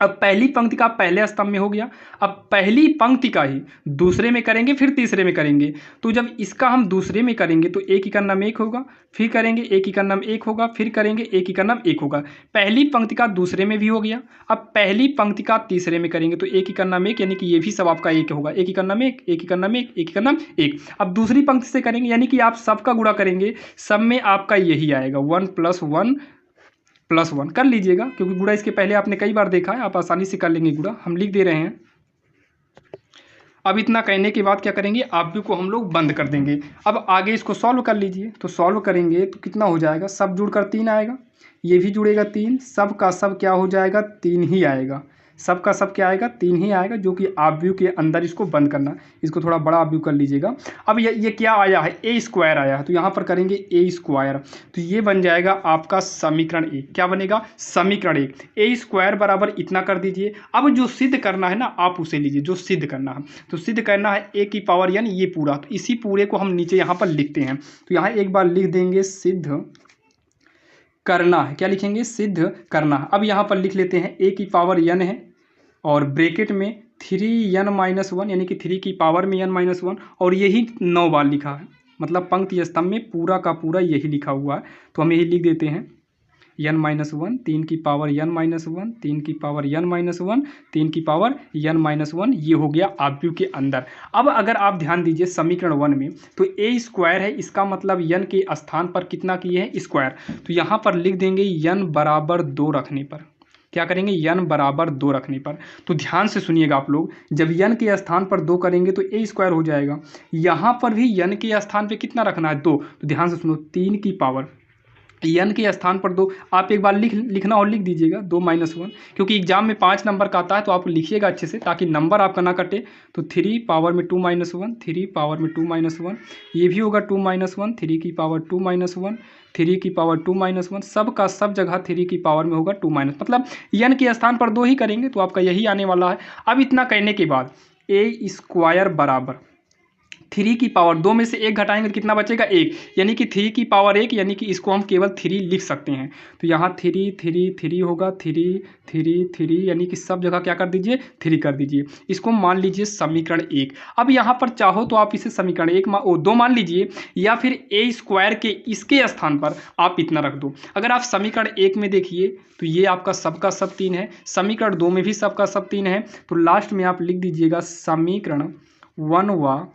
अब पहली पंक्ति का पहले स्तंभ में हो गया, अब पहली पंक्ति का ही दूसरे में करेंगे फिर तीसरे में करेंगे। तो जब इसका हम दूसरे में करेंगे तो एक ही का नाम 1 होगा, फिर करेंगे एक ही का नाम 1 होगा, फिर करेंगे एक ही का नाम 1 होगा। पहली पंक्ति का दूसरे में भी हो गया। अब पहली पंक्ति का तीसरे में करेंगे तो एक ही का नाम 1, यानी कि ये भी सब आपका 1 होगा, एक ही का नाम 1, एक ही का नाम 1, एक ही का नाम 1। अब दूसरी पंक्ति से करेंगे, यानी कि आप सबका गुणा करेंगे, सब में आपका यही आएगा 1 + 1 + 1 कर लीजिएगा, क्योंकि गुणा इसके पहले आपने कई बार देखा है, आप आसानी से कर लेंगे गुणा, हम लिख दे रहे हैं। अब इतना कहने के बाद क्या करेंगे, आप व्यू को हम लोग बंद कर देंगे। अब आगे इसको सॉल्व कर लीजिए। तो सॉल्व करेंगे तो कितना हो जाएगा, सब जुड़कर 3 आएगा, ये भी जुड़ेगा 3, सब का सब क्या हो जाएगा 3 ही आएगा, सब का सब क्या आएगा 3 ही आएगा, जो कि आप व्यू के अंदर इसको बंद करना। इसको थोड़ा बड़ा आप व्यू कर लीजिएगा। अब ये क्या आया है, a स्क्वायर आया है, तो यहाँ पर करेंगे a स्क्वायर, तो ये बन जाएगा आपका समीकरण 1। क्या बनेगा, समीकरण 1। a स्क्वायर बराबर इतना कर दीजिए। अब जो सिद्ध करना है ना, आप उसे लीजिए, जो सिद्ध करना है। तो सिद्ध करना है a की पावर n, ये पूरा, तो इसी पूरे को हम नीचे यहाँ पर लिखते हैं। तो यहाँ एक बार लिख देंगे सिद्ध करना है, क्या लिखेंगे, सिद्ध करना है। अब यहाँ पर लिख लेते हैं a की पावर n है और ब्रैकेट में 3n - 1, यानी कि 3 की पावर में n - 1, और यही 9 बार लिखा है, मतलब पंक्ति स्तंभ में पूरा का पूरा यही लिखा हुआ है। तो हम यही लिख देते हैं n - 1, 3 की पावर n - 1, 3 की पावर n - 1, 3 की पावर n - 1, ये हो गया आप व्यू के अंदर। अब अगर आप ध्यान दीजिए समीकरण 1 में, तो a स्क्वायर है, इसका मतलब n के स्थान पर कितना किए हैं, स्क्वायर। तो यहाँ पर लिख देंगे n बराबर 2 रखने पर, क्या करेंगे, n बराबर 2 रखने पर। तो ध्यान से सुनिएगा आप लोग, जब n के स्थान पर 2 करेंगे तो a स्क्वायर हो जाएगा। यहाँ पर भी n के स्थान पे कितना रखना है, 2। तो ध्यान से सुनो, 3 की पावर n के स्थान पर 2, आप एक बार लिखना और लिख दीजिएगा 2 - 1, क्योंकि एग्जाम में 5 नंबर का आता है, तो आप लिखिएगा अच्छे से ताकि नंबर आपका ना कटे। तो 3 पावर में 2 - 1, 3 पावर में 2 - 1, ये भी होगा 2 - 1, 3 की पावर 2 - 1, 3 की पावर 2 - 1, सब का सब जगह 3 की पावर में होगा 2 - मतलब n के स्थान पर 2 ही करेंगे तो आपका यही आने वाला है। अब इतना कहने के बाद a स्क्वायर बराबर 3 की पावर 2 में से 1 घटाएंगे तो कितना बचेगा, 1, यानी कि 3 की पावर 1, यानी कि इसको हम केवल 3 लिख सकते हैं। तो यहाँ 3 3 3 होगा, 3 3 3, यानी कि सब जगह क्या कर दीजिए, 3 कर दीजिए। इसको मान लीजिए समीकरण 1। अब यहाँ पर चाहो तो आप इसे समीकरण 2 मान लीजिए, या फिर a स्क्वायर के इसके स्थान पर आप इतना रख दो। अगर आप समीकरण 1 में देखिए तो ये आपका सबका सब 3 है, समीकरण 2 में भी सबका सब 3 है, तो लास्ट में आप लिख दीजिएगा समीकरण 1 व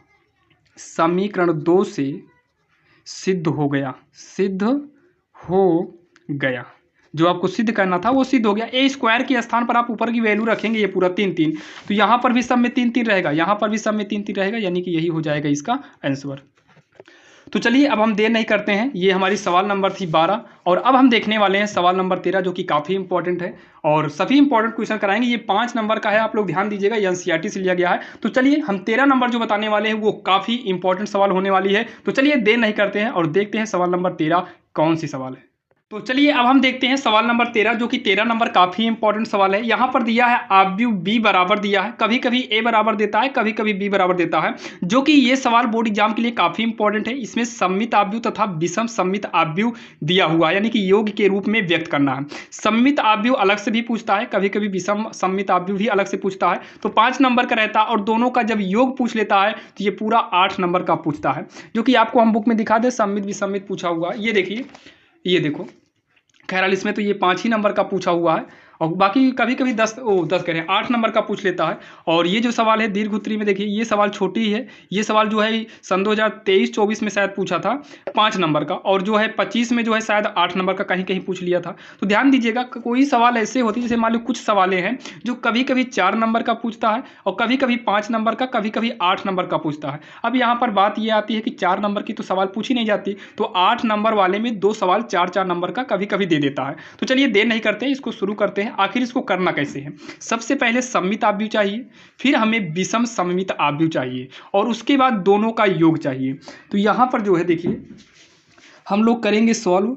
समीकरण 2 से सिद्ध हो गया, सिद्ध हो गया। जो आपको सिद्ध करना था वो सिद्ध हो गया। ए स्क्वायर के स्थान पर आप ऊपर की वैल्यू रखेंगे, ये पूरा 3 3, तो यहाँ पर भी सब में 3 3 रहेगा, यहाँ पर भी सब में 3 3 रहेगा, यानी कि यही हो जाएगा इसका आंसर। तो चलिए अब हम देर नहीं करते हैं, ये हमारी सवाल नंबर थी 12 और अब हम देखने वाले हैं सवाल नंबर 13 जो कि काफ़ी इंपॉर्टेंट है और सभी इंपॉर्टेंट क्वेश्चन कराएंगे। ये 5 नंबर का है, आप लोग ध्यान दीजिएगा, ये एनसीईआरटी से लिया गया है। तो चलिए हम 13 नंबर जो बताने वाले हैं वो काफ़ी इंपॉर्टेंट सवाल होने वाली है। तो चलिए देर नहीं करते हैं और देखते हैं सवाल नंबर 13 कौन सी सवाल है। तो चलिए अब हम देखते हैं सवाल नंबर 13 जो कि 13 नंबर काफ़ी इंपॉर्टेंट सवाल है। यहाँ पर दिया है आव्यूह b बराबर दिया है, कभी कभी a बराबर देता है, कभी कभी b बराबर देता है, जो कि ये सवाल बोर्ड एग्जाम के लिए काफ़ी इंपॉर्टेंट है। इसमें सममित आव्यूह तथा विषम सममित आव्यूह दिया हुआ है, यानी कि योग के रूप में व्यक्त करना है। सममित आव्यूह अलग से भी पूछता है, कभी कभी विषम सममित आव्यूह भी अलग से पूछता है। तो 5 नंबर का रहता है और दोनों का जब योग पूछ लेता है तो ये पूरा 8 नंबर का पूछता है, जो कि आपको हम बुक में दिखा दे। सममित विसम्मित पूछा हुआ है, ये देखिए, ये देखो। खैर इसमें तो ये 5 ही नंबर का पूछा हुआ है और बाकी कभी कभी 10 करें 8 नंबर का पूछ लेता है। और ये जो सवाल है दीर्घ उत्तरी में देखिए, ये सवाल छोटी है, ये सवाल जो है सन 2023-24 में शायद पूछा था 5 नंबर का, और जो है 25 में जो है शायद 8 नंबर का कहीं कहीं पूछ लिया था। तो ध्यान दीजिएगा, कोई सवाल ऐसे होते हैं जैसे मान लो कुछ सवालें हैं जो कभी कभी 4 नंबर का पूछता है और कभी कभी 5 नंबर का, कभी कभी 8 नंबर का पूछता है। अब यहाँ पर बात ये आती है कि 4 नंबर की तो सवाल पूछी नहीं जाती, तो 8 नंबर वाले में 2 सवाल 4-4 नंबर का कभी कभी दे देता है। तो चलिए देर नहीं करते हैं, इसको शुरू करते हैं। आखिर इसको करना कैसे है? सबसे पहले सममित आव्यूह चाहिए, फिर हमें विषम सममित आव्यूह चाहिए और उसके बाद दोनों का योग चाहिए। तो यहाँ पर जो है देखिए हम लोग करेंगे सॉल्व।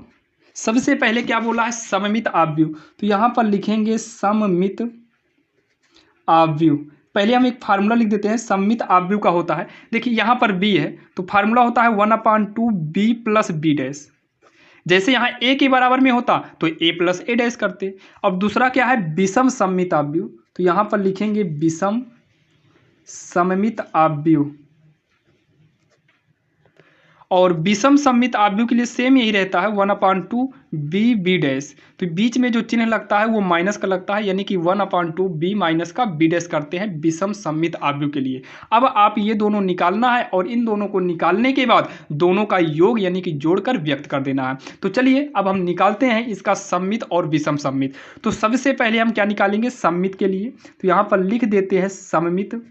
सबसे पहले क्या बोला है? सममित आव्यूह। तो यहाँ पर लिखेंगे सममित आव्यूह। पहले हम एक फार्मूला लिख देते हैं सममित आव्यूह का होता है। देखिए यहाँ पर b है तो फार्मूला होता है 1/2 b प्लस b डैश। जैसे यहाँ a के बराबर में होता तो a प्लस a डैश करते। अब दूसरा क्या है? विषम सममित आव्यूह। तो यहाँ पर लिखेंगे विषम सममित आव्यूह। और विषम सममित आव्यूह के लिए सेम यही रहता है 1/2 b डैश। तो बीच में जो चिन्ह लगता है वो माइनस का लगता है, यानी कि 1/2 b माइनस का b डैश करते हैं विषम सममित आव्यूह के लिए। अब आप ये दोनों निकालना है और इन दोनों को निकालने के बाद दोनों का योग यानी कि जोड़कर व्यक्त कर देना है। तो चलिए अब हम निकालते हैं इसका सममित और विषम सममित। तो सबसे पहले हम क्या निकालेंगे? सममित के लिए। तो यहाँ पर लिख देते हैं सममित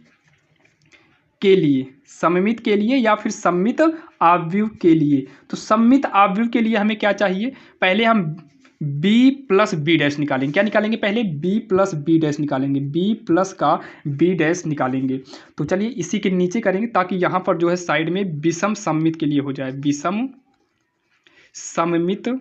के लिए, सममित के लिए या फिर सममित आव्यूह के लिए। तो सममित आव्यूह के लिए हमें क्या चाहिए? पहले हम b प्लस b डैश निकालेंगे। क्या निकालेंगे? पहले b प्लस b डैश निकालेंगे, b प्लस का b डैश निकालेंगे। तो चलिए इसी के नीचे करेंगे ताकि यहाँ पर जो है साइड में विषम सममित के लिए हो जाए, विषम सममित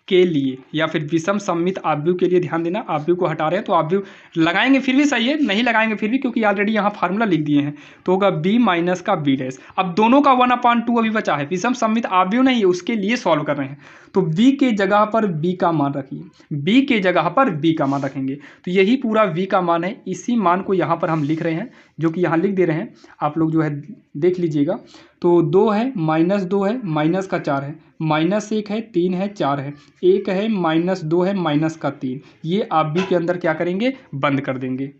के लिए या फिर विषम सममित आव्यूह के लिए। ध्यान देना, आव्यूह को हटा रहे हैं तो आव्यूह लगाएंगे फिर भी सही है, नहीं लगाएंगे फिर भी, क्योंकि ऑलरेडी यहाँ फार्मूला लिख दिए हैं। तो होगा b माइनस का b डैश। अब दोनों का 1/2 अभी बचा है, विषम सममित आव्यूह नहीं है, उसके लिए सॉल्व कर रहे हैं। तो b के जगह पर b का मान रखिए, b के जगह पर b का मान रखेंगे। तो यही पूरा v का मान है, इसी मान को यहाँ पर हम लिख रहे हैं, जो कि यहाँ लिख दे रहे हैं, आप लोग जो है देख लीजिएगा। तो 2 है, -2 है, माइनस का 4 है, -1 है, 3 है, 4 है, 1 है, -2 है, माइनस का 3। ये आप b के अंदर क्या करेंगे? बंद कर देंगे।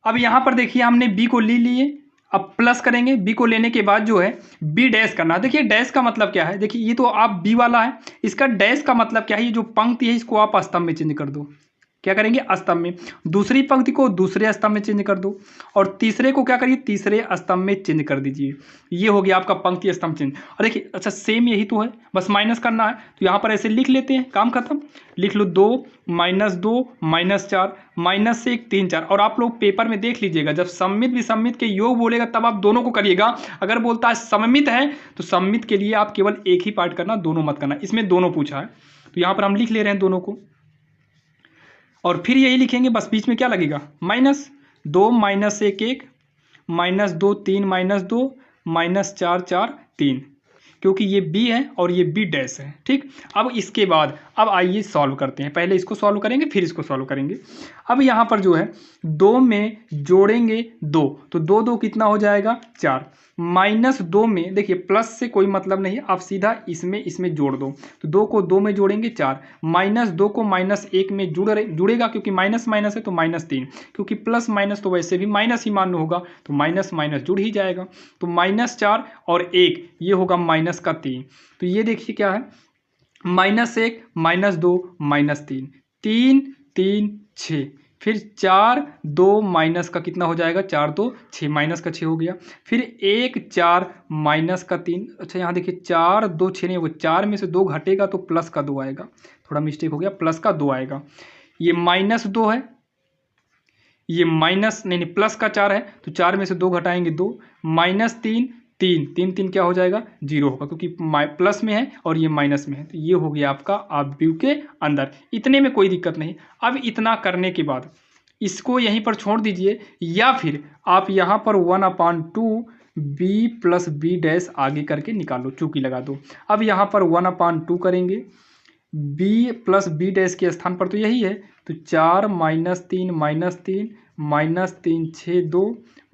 अब यहाँ पर देखिए हमने b को ले लिए, अब प्लस करेंगे। b को लेने के बाद जो है b डैश करना। देखिए डैश का मतलब क्या है? देखिए ये तो आप b वाला है, इसका डैश का मतलब क्या है? ये जो पंक्ति है इसको आप स्तंभ में चेंज कर दो। क्या करेंगे? स्तंभ में। दूसरी पंक्ति को दूसरे स्तंभ में चेंज कर दो और तीसरे को क्या करिए? तीसरे स्तंभ में चेंज कर दीजिए। ये हो गया आपका पंक्ति स्तंभ चेंज। और देखिए अच्छा सेम यही तो है, बस माइनस करना है। तो यहाँ पर ऐसे लिख लेते हैं, काम खत्म। लिख लो 2 -2 -4 -1 3 4। और आप लोग पेपर में देख लीजिएगा, जब सममित विसम्मित के योग बोलेगा तब आप दोनों को करिएगा। अगर बोलता है सममित है तो सममित के लिए आप केवल एक ही पार्ट करना, दोनों मत करना। इसमें दोनों पूछा है तो यहाँ पर हम लिख ले रहे हैं दोनों को और फिर यही लिखेंगे, बस बीच में क्या लगेगा? -2 -1 1 -2 3 -2 -4 4 3। क्योंकि ये b है और ये b डैश है। ठीक, अब इसके बाद अब आइए सॉल्व करते हैं। पहले इसको सॉल्व करेंगे फिर इसको सॉल्व करेंगे। अब यहाँ पर जो है 2 में जोड़ेंगे 2 तो 2 2 कितना हो जाएगा 4, -2 में देखिए प्लस से कोई मतलब नहीं, आप सीधा इसमें जोड़ दो। तो 2 को 2 में जोड़ेंगे 4, -2 को -1 में जुड़ेगा क्योंकि माइनस माइनस है तो -3, क्योंकि प्लस माइनस तो वैसे भी माइनस ही मान्य होगा तो माइनस माइनस जुड़ ही जाएगा। तो -4 और 1 ये होगा -3। तो ये देखिए क्या है, -1 -2 -3, 3 3 6, फिर 4 2 माइनस का कितना हो जाएगा 4 2 6, माइनस का 6 हो गया, फिर 1 4 माइनस का 3। अच्छा यहाँ देखिए 4 2 6 नहीं होगा, 4 में से 2 घटेगा तो प्लस का 2 आएगा, थोड़ा मिस्टेक हो गया, प्लस का 2 आएगा। ये -2 है, ये माइनस नहीं प्लस का 4 है तो 4 में से 2 घटाएंगे 2, -3 3 3 3 क्या हो जाएगा 0 होगा क्योंकि प्लस में है और ये माइनस में है। तो ये हो गया आपका ऑब्व्यू के अंदर। इतने में कोई दिक्कत नहीं। अब इतना करने के बाद इसको यहीं पर छोड़ दीजिए, या फिर आप यहाँ पर 1/2 b + b डैश आगे करके निकालो, चूकी लगा दो। अब यहाँ पर 1/2 करेंगे, b + b डैश के स्थान पर तो यही है तो 4 -3 -3 6 2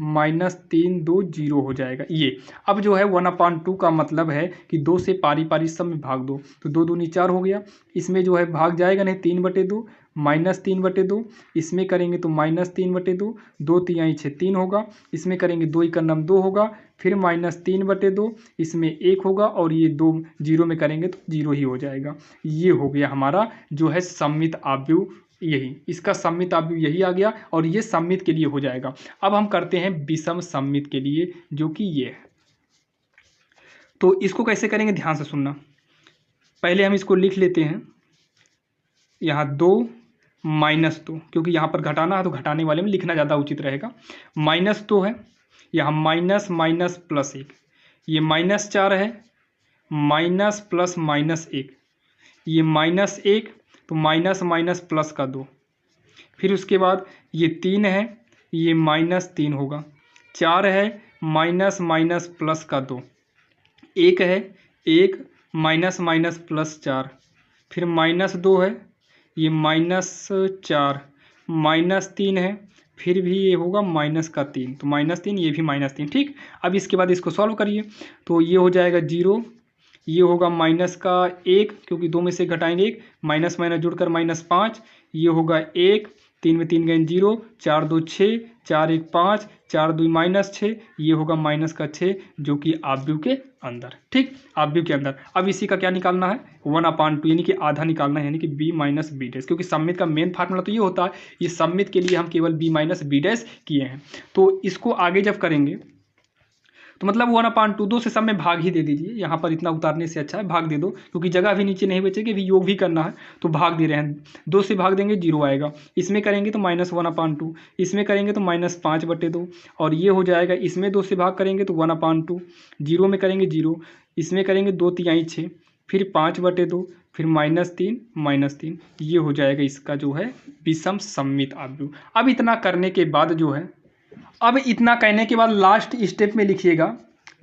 -3 2 0 हो जाएगा ये। अब जो है 1/2 का मतलब है कि 2 से पारी पारी सब में भाग दो तो 2 दूनी 4 हो गया, इसमें जो है भाग जाएगा नहीं, 3/2 -3/2, इसमें करेंगे तो -3/2, 2 तिहाई 6 3 होगा, इसमें करेंगे 2 × 9 2 होगा, फिर -3/2, इसमें 1 होगा और ये 2 0 में करेंगे तो 0 ही हो जाएगा। ये हो गया हमारा जो है सममित ऑब्व्यू, यही इसका सममित ऑब्व्यू यही आ गया और ये सममित के लिए हो जाएगा। अब हम करते हैं विषम सममित के लिए जो कि ये है। तो इसको कैसे करेंगे ध्यान से सुनना। पहले हम इसको लिख लेते हैं, यहाँ 2 -2, क्योंकि यहाँ पर घटाना है तो घटाने वाले में लिखना ज़्यादा उचित रहेगा। -2 है, यहाँ माइनस माइनस +1, ये -4 है, माइनस प्लस -1, ये -1 तो माइनस माइनस प्लस का 2, फिर उसके बाद ये 3 है, ये -3 होगा, 4 है, माइनस माइनस प्लस का 2, 1 है, 1 माइनस माइनस +4, फिर -2 है, ये -4, -3 है, फिर भी ये होगा -3, तो -3 ये भी -3। ठीक, अब इसके बाद इसको सॉल्व करिए तो ये हो जाएगा 0, ये होगा -1 क्योंकि 2 में से घटाएंगे 1, माइनस माइनस जुड़कर -5, ये होगा 1, 3 में 3 गए 0, 4 2 6, 4 1 5, 4 2 -6, ये होगा -6 जो कि ऑब्व्यू के अंदर। ठीक, ऑब्व्यू के अंदर। अब इसी का क्या निकालना है 1/2 यानी कि आधा निकालना है, यानी कि b - b डैश, क्योंकि सममित का मेन फार्मूला तो ये होता है, ये सममित के लिए हम केवल b - b डैश किए हैं। तो इसको आगे जब करेंगे तो मतलब 1/2, 2 से सब में भाग ही दे दीजिए, यहाँ पर इतना उतारने से अच्छा है भाग दे दो, क्योंकि जगह भी नीचे नहीं बचेगी, अभी योग भी करना है तो भाग दे रहे हैं। 2 से भाग देंगे 0 आएगा, इसमें करेंगे तो -1/2, इसमें करेंगे तो -5/2, और ये हो जाएगा, इसमें 2 से भाग करेंगे तो 1/2, 0 में करेंगे 0, इसमें करेंगे 2 तिहाई 6, फिर 5/2, फिर -3, ये हो जाएगा इसका जो है विषम सममित ऑब्व्यू। अब इतना करने के बाद जो है, अब इतना कहने के बाद लास्ट स्टेप में लिखिएगा,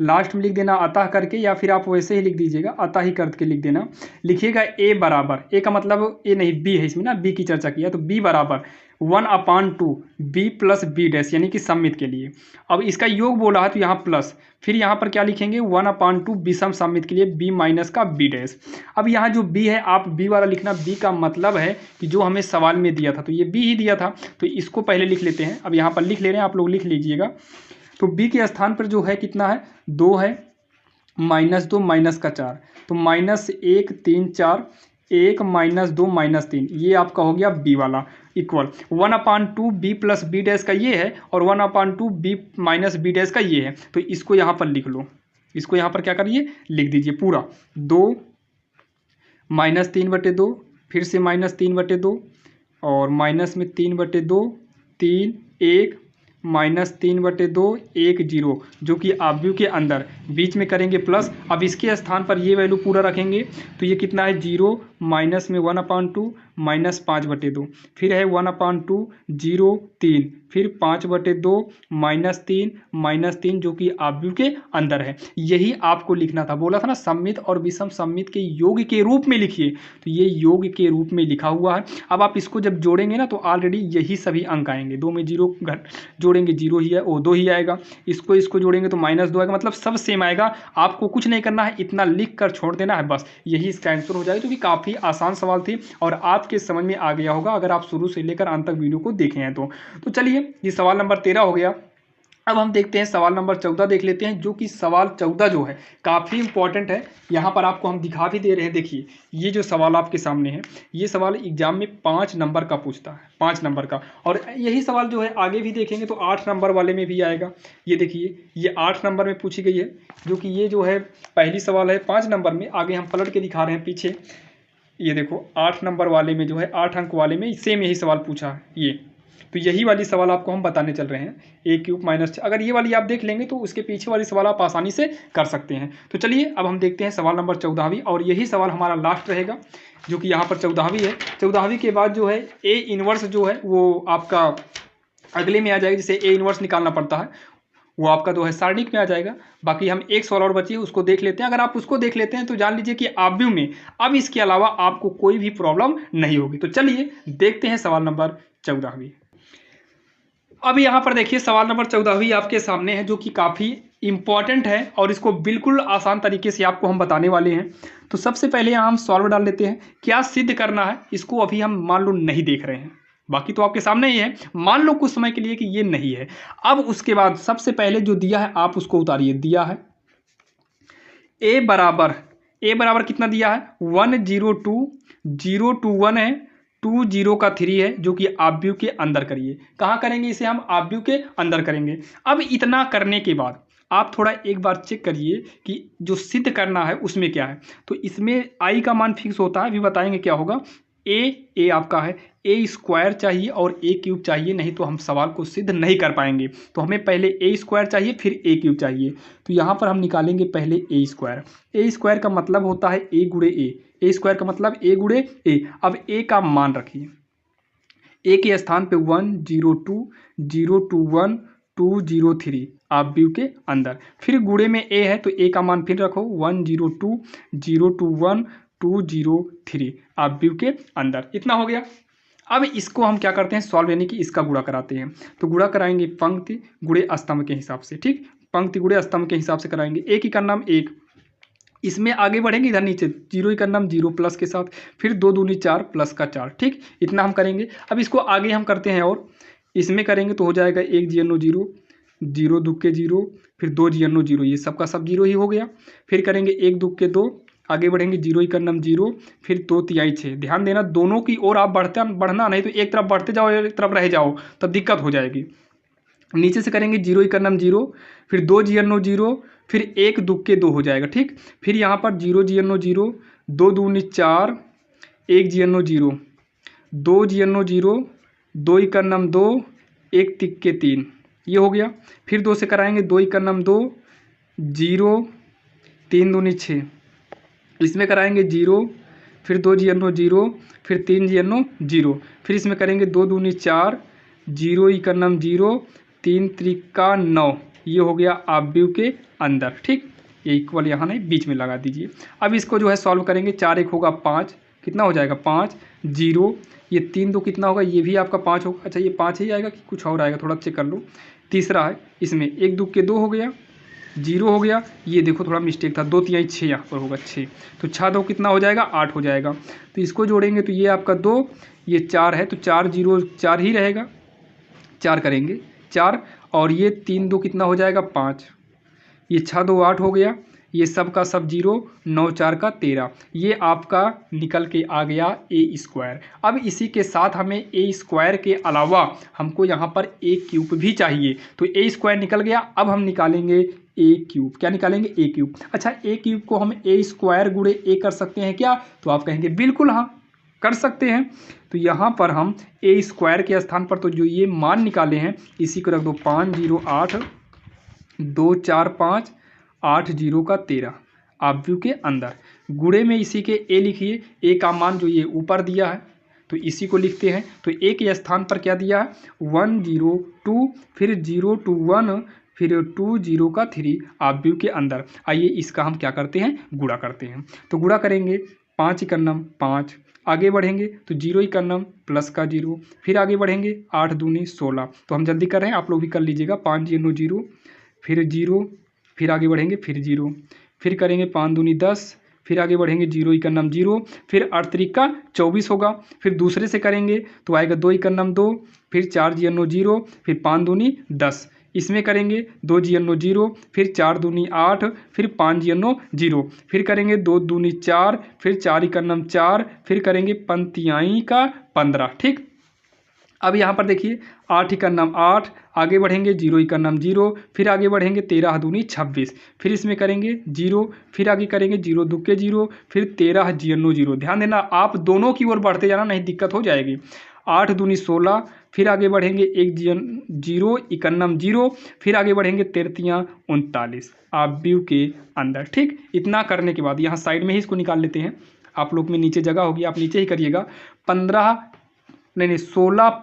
लास्ट में लिख देना अतः करके, या फिर आप वैसे ही लिख दीजिएगा अतः ही करके लिख देना। लिखिएगा a बराबर, a का मतलब a नहीं b है, इसमें ना b की चर्चा किया, तो b बराबर 1/2 b + b डैश यानी कि सममित के लिए। अब इसका योग बोला है तो यहाँ प्लस, फिर यहाँ पर क्या लिखेंगे 1/2 विषम सममित के लिए b - का b डैश। अब यहाँ जो b है आप b वाला लिखना, b का मतलब है कि जो हमें सवाल में दिया था तो ये b ही दिया था, तो इसको पहले लिख लेते हैं। अब यहाँ पर लिख ले रहे हैं, आप लोग लिख लीजिएगा। तो b के स्थान पर जो है कितना है 2 है, -2 माइनस का 4, तो -1 3 4, 1 -2 -3, ये आपका हो गया b वाला इक्वल 1/2 b + b डैश का ये है और 1/2 b - b डैश का ये है। तो इसको यहाँ पर लिख लो, इसको यहाँ पर क्या करिए लिख दीजिए पूरा, 2 -3/2, फिर से -3/2 और माइनस में 3/2, 3 1 -3/2 1 0 जो कि ऑब्व्यू के अंदर, बीच में करेंगे प्लस। अब इसके स्थान पर ये वैल्यू पूरा रखेंगे तो ये कितना है 0, माइनस में 1/2, -5/2, फिर है 1/2 0 3, फिर 5/2 -3 जो कि आव्यूह के अंदर है। यही आपको लिखना था, बोला था ना सममित और विषम सममित के योग के रूप में लिखिए, तो ये योग के रूप में लिखा हुआ है। अब आप इसको जब जोड़ेंगे ना तो ऑलरेडी यही सभी अंक आएंगे, 2 में 0 जोड़ेंगे 0 ही है, वो 2 ही आएगा, इसको जोड़ेंगे तो -2 आएगा, मतलब सब सेम आएगा। आपको कुछ नहीं करना है, इतना लिख कर छोड़ देना है, बस यही इसका आंसर हो जाएगा, क्योंकि काफ़ी आसान सवाल थी और आपके समझ में आ गया होगा अगर आप शुरू से लेकर अंत तक वीडियो को देखे हैं तो चलिए ये सवाल नंबर 13 हो गया। अब हम देखते हैं सवाल नंबर 14 देख लेते हैं, जो कि सवाल 14 जो है काफ़ी इंपॉर्टेंट है। यहाँ पर आपको हम दिखा भी दे रहे हैं, देखिए ये जो सवाल आपके सामने है, ये सवाल एग्जाम में 5 नंबर का पूछता है, 5 नंबर का, और यही सवाल जो है आगे भी देखेंगे तो 8 नंबर वाले में भी आएगा। ये देखिए ये 8 नंबर में पूछी गई है, जो कि ये जो है पहली सवाल है 5 नंबर में, आगे हम पलट के दिखा रहे हैं पीछे, ये देखो 8 नंबर वाले में जो है 8 अंक वाले में सेम यही सवाल पूछा है ये, तो यही वाली सवाल आपको हम बताने चल रहे हैं, a³ - अगर ये वाली आप देख लेंगे तो उसके पीछे वाली सवाल आप आसानी से कर सकते हैं। तो चलिए अब हम देखते हैं सवाल नंबर 14वीं, और यही सवाल हमारा लास्ट रहेगा, जो कि यहाँ पर 14वीं है। 14वीं के बाद जो है a इनवर्स जो है वो आपका अगले में आ जाएगा, जिसे a इनवर्स निकालना पड़ता है, वो आपका जो है सारणिक में आ जाएगा। बाकी हम एक सवाल और बची है, उसको देख लेते हैं। अगर आप उसको देख लेते हैं तो जान लीजिए कि आव्यूह में अब इसके अलावा आपको कोई भी प्रॉब्लम नहीं होगी। तो चलिए देखते हैं सवाल नंबर 14वीं। अब यहाँ पर देखिए सवाल नंबर 14वीं आपके सामने है, जो कि काफ़ी इंपॉर्टेंट है और इसको बिल्कुल आसान तरीके से आपको हम बताने वाले हैं। तो सबसे पहले यहाँ हम सॉल्व डाल लेते हैं, क्या सिद्ध करना है इसको अभी हम मान लो नहीं देख रहे हैं, बाकी तो आपके सामने ही है, मान लो कुछ समय के लिए कि ये नहीं है। अब उसके बाद सबसे पहले जो दिया है आप उसको उतारिए, दिया है a बराबर कितना दिया है 1 0 2 0 2 1 है, 2 0 का 3 है, जो कि आव्यूह के अंदर करिए। कहाँ करेंगे इसे हम आव्यूह के अंदर करेंगे। अब इतना करने के बाद आप थोड़ा एक बार चेक करिए कि जो सिद्ध करना है उसमें क्या है। तो इसमें i का मान फिक्स होता है, अभी बताएंगे क्या होगा। a आपका है a² चाहिए और a³ चाहिए, नहीं तो हम सवाल को सिद्ध नहीं कर पाएंगे। तो हमें पहले a² चाहिए फिर a³ चाहिए। तो यहाँ पर हम निकालेंगे पहले a² का मतलब होता है a गुणे a² का मतलब a गुणे a। अब a का मान रखिए, a के स्थान पे 1 0 2 0 2 1 2 0 3 आव्यूह के अंदर, फिर गुणे में a है तो a का मान फिर रखो 1 0 2 0 2 1 2 0 3 आव्यूह के अंदर। इतना हो गया। अब इसको हम क्या करते हैं सॉल्व, यानी कि इसका गुणा कराते हैं। तो गुणा कराएंगे पंक्ति गुणे स्तंभ के हिसाब से, ठीक, पंक्ति गुणे स्तंभ के हिसाब से कराएंगे। एक ही का नाम 1, इसमें आगे बढ़ेंगे इधर नीचे 0 ही का नाम 0 प्लस के साथ, फिर 2 दूनी 4 प्लस का 4, ठीक, इतना हम करेंगे। अब इसको आगे हम करते हैं और इसमें करेंगे तो हो जाएगा 1 GNO 0 0 दुक्के 0, फिर 2 GNO 0, ये सबका सब 0 ही हो गया। फिर करेंगे 1 दुक्के 2, आगे बढ़ेंगे 0 ही का नाम 0, फिर 2 तिहाई 6। ध्यान देना दोनों की ओर आप बढ़ना नहीं तो एक तरफ बढ़ते जाओ एक तरफ रह जाओ तब दिक्कत हो जाएगी। नीचे से करेंगे 0 ही का नाम 0, फिर 2 GNO 0, फिर 1 दुक्के 2 हो जाएगा, ठीक। फिर यहाँ पर 0 GNO 0, 2 दूनी 4, 1 GNO 0, 2 GNO 0, 2 ही का नाम 2, 1 तिक्के 3, ये हो गया। फिर 2 से कराएंगे 2 ही का नाम 2 0, 3 दूनी 6, इसमें कराएंगे 0, फिर 2 GNO 0, फिर 3 GNO 0, फिर इसमें करेंगे 2 दूनी 4, 0 ही का नाम 0, 3 त्रिका 9, ये हो गया आव्यूह के अंदर, ठीक। ये इक्वल यहाँ नहीं बीच में लगा दीजिए। अब इसको जो है सॉल्व करेंगे, 4 1 होगा 5, कितना हो जाएगा 5 0, ये 3 2 कितना होगा, ये भी आपका 5 होगा। अच्छा ये 5 ही आएगा कि कुछ और आएगा, थोड़ा चेक कर लो। तीसरा है इसमें 1 दुक्के 2 हो गया, 0 हो गया, ये देखो थोड़ा मिस्टेक था, 2 तिहाई 6 यहाँ पर होगा 6, तो 6 2 कितना हो जाएगा 8 हो जाएगा। तो इसको जोड़ेंगे तो ये आपका 2, ये 4 है तो 4 0 4 ही रहेगा, 4 करेंगे 4, और ये 3 2 कितना हो जाएगा 5, ये 6 2 8 हो गया, ये सब का सब 0, 9 4 का 13, ये आपका निकल के आ गया a²। अब इसी के साथ हमें a² के अलावा हमको यहाँ पर a³ भी चाहिए, तो a² निकल गया। अब हम निकालेंगे a³, क्या निकालेंगे a³। अच्छा a³ को हम a² गुणे a कर सकते हैं क्या, तो आप कहेंगे बिल्कुल हाँ कर सकते हैं। तो यहाँ पर हम a² के स्थान पर तो जो ये मान निकाले हैं इसी को रख दो, 5 0 8 2 4 5 8 0 का 13 आव्यूह के अंदर। गुणे में इसी के a लिखिए, a का मान जो ये ऊपर दिया है तो इसी को लिखते हैं। तो ए के स्थान पर क्या दिया है 1 0 2, फिर 0 2 1, फिर 2 0 का 3 ऑब्व्यू के अंदर। आइए इसका हम क्या करते हैं गुणा करते हैं। तो गुणा करेंगे 5 इकन्नम 5, आगे बढ़ेंगे तो 0 इकन्नम प्लस का 0, फिर आगे बढ़ेंगे 8 दूनी 16। तो हम जल्दी कर रहे हैं, आप लोग भी कर लीजिएगा। 5 0 0, फिर 0, फिर आगे बढ़ेंगे फिर 0, फिर करेंगे 5 दूनी 10, फिर आगे बढ़ेंगे 0 इकन्नम 0, फिर 8 त्रिका 24 होगा। फिर दूसरे से करेंगे तो आएगा 2 इकन्नम 2, फिर 4 जीरो 0, फिर 5 दूनी 10। इसमें करेंगे 2 जीरो 0, फिर 4 दूनी 8, फिर 5 जीरो 0, फिर करेंगे 2 दूनी 4, फिर 4 इकन्नम 4, फिर करेंगे पंतियाई का 15। ठीक, अब यहाँ पर देखिए 8 इकन्नम 8, आगे बढ़ेंगे 0 इकन्नम 0, फिर आगे बढ़ेंगे 13 दूनी 26, फिर इसमें करेंगे 0, फिर आगे करेंगे 0 दुक्के 0, फिर 13 जीरो 0। ध्यान देना आप दोनों की ओर बढ़ते जाना, नहीं दिक्कत हो जाएगी। 8 दूनी 16, फिर आगे बढ़ेंगे 1 0 इकन्नम 0, फिर आगे बढ़ेंगे 33 39 ऑब्व्यू के अंदर। ठीक, इतना करने के बाद यहाँ साइड में ही इसको निकाल लेते हैं। आप लोग में नीचे जगह होगी, आप नीचे ही करिएगा। 16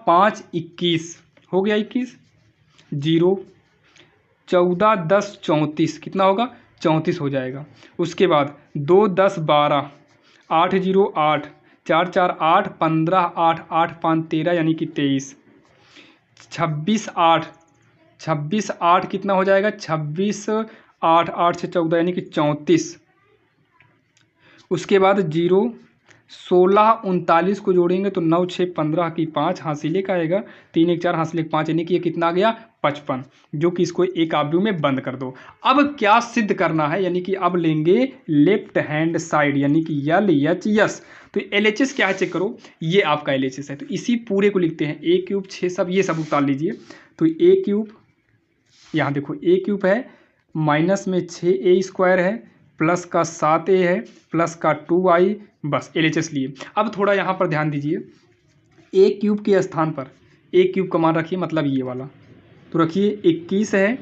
5 21 हो गया 21, 0 14 10 34, कितना होगा 34 हो जाएगा। उसके बाद 2 10 12, 8 0 8, 4 4 8 15, 8 8 5 13 यानी कि 23, 26 8 कितना हो जाएगा 26 8 8 से 14 यानी कि 34। उसके बाद 0 16 39 को जोड़ेंगे तो 9 6 15 की 5 हासिले का आएगा, 3 1 4 हासिले 5 यानी कि ये कितना आ गया 55, जो कि इसको एक ऑब्व्यू में बंद कर दो। अब क्या सिद्ध करना है, यानी कि अब लेंगे लेफ्ट हैंड साइड यानी कि LHS। तो LHS क्या है चेक करो, ये आपका LHS है। तो इसी पूरे को लिखते हैं, a क्यूब 6 सब ये सब उतार लीजिए। तो a क्यूब, यहाँ देखो a क्यूब है, माइनस में 6a स्क्वायर है, प्लस का 7a है, प्लस का 2i, बस LHS लिए। अब थोड़ा यहाँ पर ध्यान दीजिए, a क्यूब के स्थान पर a क्यूब का मान रखिए, मतलब ये वाला। तो रखिए 21 है,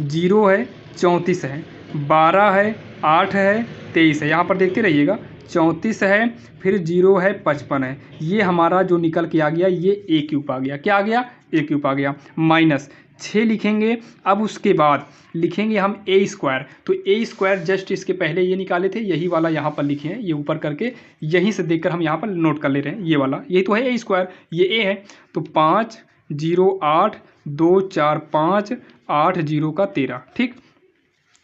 0 है, 34 है, 12 है, 8 है, 23 है। यहाँ पर देखते रहिएगा, 34 है, फिर 0 है, 55 है। ये हमारा जो निकल के आ गया ये a क्यूब आ गया। क्या आ गया a क्यूब आ गया, माइनस 6 लिखेंगे। अब उसके बाद लिखेंगे हम a स्क्वायर। तो a स्क्वायर जस्ट इसके पहले ये निकाले थे, यही वाला यहाँ पर लिखे हैं, ये ऊपर करके यहीं से देखकर हम यहाँ पर नोट कर ले रहे हैं। ये वाला यही तो है a स्क्वायर, ये a है। तो 5 0 8 2 4 5 8 0 का 13। ठीक,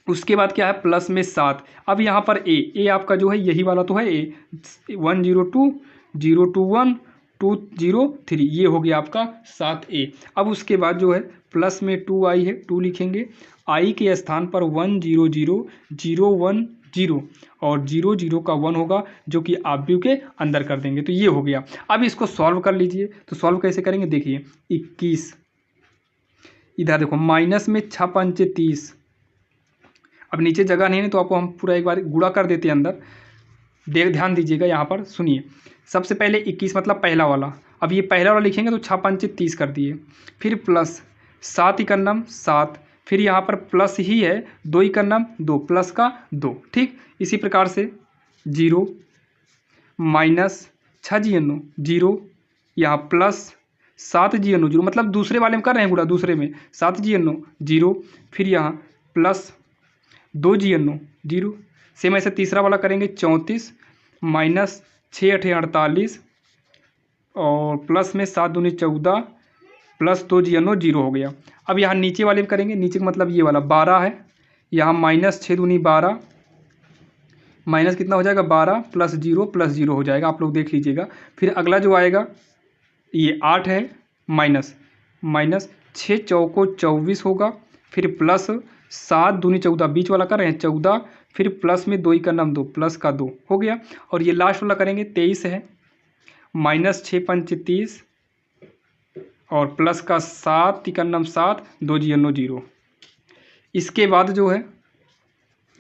उसके बाद क्या है प्लस में 7। अब यहाँ पर a आपका जो है यही वाला तो है a, 1 0 2 0 2 1 2 0 3, ये हो गया आपका 7a। अब उसके बाद जो है प्लस में 2i है, 2 लिखेंगे, i के स्थान पर 1 0 0 0 1 0 और 0 0 का 1 होगा, जो कि ऑब्व्यू के अंदर कर देंगे। तो ये हो गया। अब इसको सॉल्व कर लीजिए। तो सॉल्व कैसे करेंगे, देखिए 21, इधर देखो माइनस में 6 5 30। अब नीचे जगह नहीं है तो आपको हम पूरा एक बार गुणा कर देते हैं अंदर। ध्यान दीजिएगा यहाँ पर, सुनिए। सबसे पहले 21 मतलब पहला वाला, अब ये पहला वाला लिखेंगे तो 6 5 30 कर दिए, फिर प्लस 7 इकन्नम 7, फिर यहाँ पर प्लस ही है 2 इकन्नम 2, प्लस का 2। ठीक, इसी प्रकार से 0 माइनस 6 जीरो 0, यहाँ प्लस 7 जीरो 0, मतलब दूसरे वाले में कर रहे हैं गुणा, दूसरे में 7 जीरो 0, फिर यहाँ प्लस 2 जीरो 0, सेम ऐसे तीसरा वाला करेंगे 34 माइनस 6 8 48 और प्लस में 7 दूनी 14 प्लस 2 जीरो 0 हो गया। अब यहाँ नीचे वाले में करेंगे, नीचे का मतलब ये वाला 12 है, यहाँ माइनस 6 दूनी 12, माइनस कितना हो जाएगा 12 प्लस 0 हो जाएगा, आप लोग देख लीजिएगा। फिर अगला जो आएगा ये 8 है, माइनस 6 चौको 24 होगा, फिर प्लस 7 दूनी 14, बीच वाला कर रहे हैं 14, फिर प्लस में 2 इकन्नम 2, प्लस का 2 हो गया। और ये लास्ट वाला करेंगे 23 है, माइनस 6 5 30 और प्लस का 7 इकन्नम 7 2 जीरो 0। इसके बाद जो है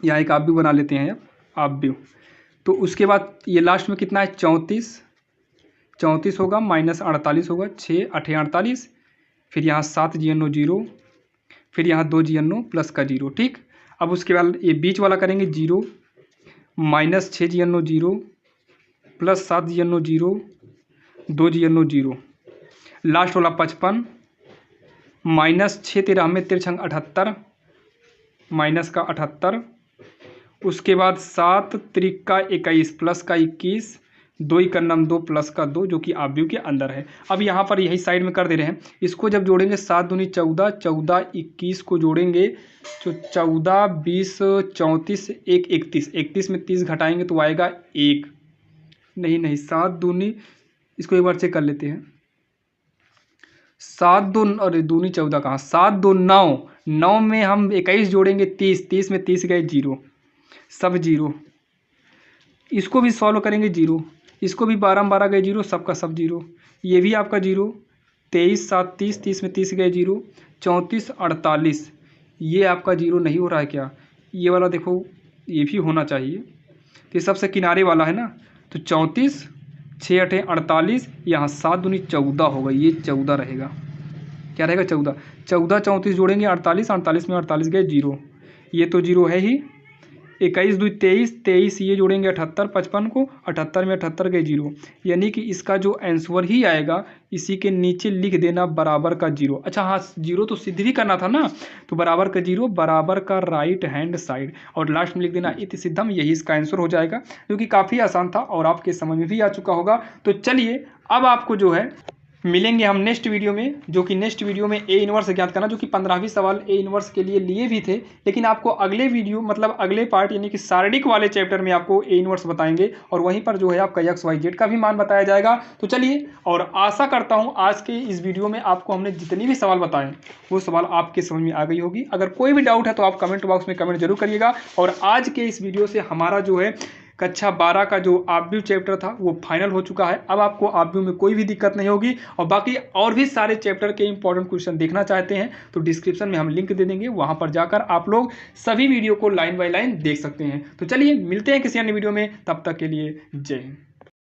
यहाँ एक ऑब्व्यू बना लेते हैं, ऑब्व्यू। तो उसके बाद ये लास्ट में कितना है 34 होगा, माइनस 48 होगा, 6 8 48, फिर यहाँ 7 जीरो 0, फिर यहाँ 2 जीरो प्लस का 0। ठीक, अब उसके बाद ये बीच वाला करेंगे 0 minus 6 zero 0 plus 7 zero 0 2 zero 9 zero, last वाला 55 माइनस 6 13 में 3 78 माइनस का 78, उसके बाद 7 त्रिका 21 प्लस का 21, 2 का 2 प्लस का 2 जो कि आव्यूह के अंदर है। अब यहाँ पर यही साइड में कर दे रहे हैं। इसको जब जोड़ेंगे 7 दूनी 14, 14 21 को जोड़ेंगे तो 14 20 34 1 31, 31 में 30 घटाएंगे तो आएगा 1, नहीं 7 दूनी, इसको एक बार चेक कर लेते हैं। 7 2 अरे दूनी 14 कहाँ, 7 2 9, 9 में हम 21 जोड़ेंगे 30, 30 में 30 गए जीरो, सब जीरो। इसको भी सॉल्व करेंगे जीरो, इसको भी 12 में 12 गए जीरो, सबका सब जीरो, ये भी आपका जीरो। 23 7 30, 30 में 30 गए जीरो, 34 48, ये आपका जीरो नहीं हो रहा है क्या? ये वाला देखो, ये भी होना चाहिए। तो ये सबसे किनारे वाला है ना, तो 34 6 8 48, यहाँ 7 दूनी 14 होगा, ये 14 रहेगा। क्या रहेगा? 14, 14 34 जोड़ेंगे 48, 48 में 48 गए जीरो, ये तो जीरो है ही। 21 2 23, 23 ये जोड़ेंगे 78 55 को, 78 में 78 गए जीरो, यानी कि इसका जो आंसर ही आएगा इसी के नीचे लिख देना बराबर का जीरो। अच्छा हाँ, जीरो तो सिद्ध भी करना था ना, तो बराबर का जीरो बराबर का राइट हैंड साइड, और लास्ट में लिख देना इति सिद्धम, यही इसका आंसर हो जाएगा, जो कि काफ़ी आसान था और आपके समझ में भी आ चुका होगा। तो चलिए अब आपको जो है मिलेंगे हम नेक्स्ट वीडियो में, जो कि नेक्स्ट वीडियो में ए इनवर्स ज्ञात करना, जो कि 15वीं सवाल ए इनवर्स के लिए लिए भी थे, लेकिन आपको अगले वीडियो मतलब अगले पार्ट यानी कि शारीरिक वाले चैप्टर में आपको ए इनवर्स बताएंगे, और वहीं पर जो है आपका एक्स वाई जेड का भी मान बताया जाएगा। तो चलिए, और आशा करता हूँ आज के इस वीडियो में आपको हमने जितनी भी सवाल बताएं वो सवाल आपके समझ में आ गई होगी। अगर कोई भी डाउट है तो आप कमेंट बॉक्स में कमेंट जरूर करिएगा। और आज के इस वीडियो से हमारा जो है कक्षा 12 का जो आव्यूह चैप्टर था वो फाइनल हो चुका है। अब आपको आव्यूह में कोई भी दिक्कत नहीं होगी, और बाकी और भी सारे चैप्टर के इंपॉर्टेंट क्वेश्चन देखना चाहते हैं तो डिस्क्रिप्शन में हम लिंक दे देंगे, वहां पर जाकर आप लोग सभी वीडियो को लाइन बाय लाइन देख सकते हैं। तो चलिए मिलते हैं किसी अन्य वीडियो में, तब तक के लिए जय हिंद।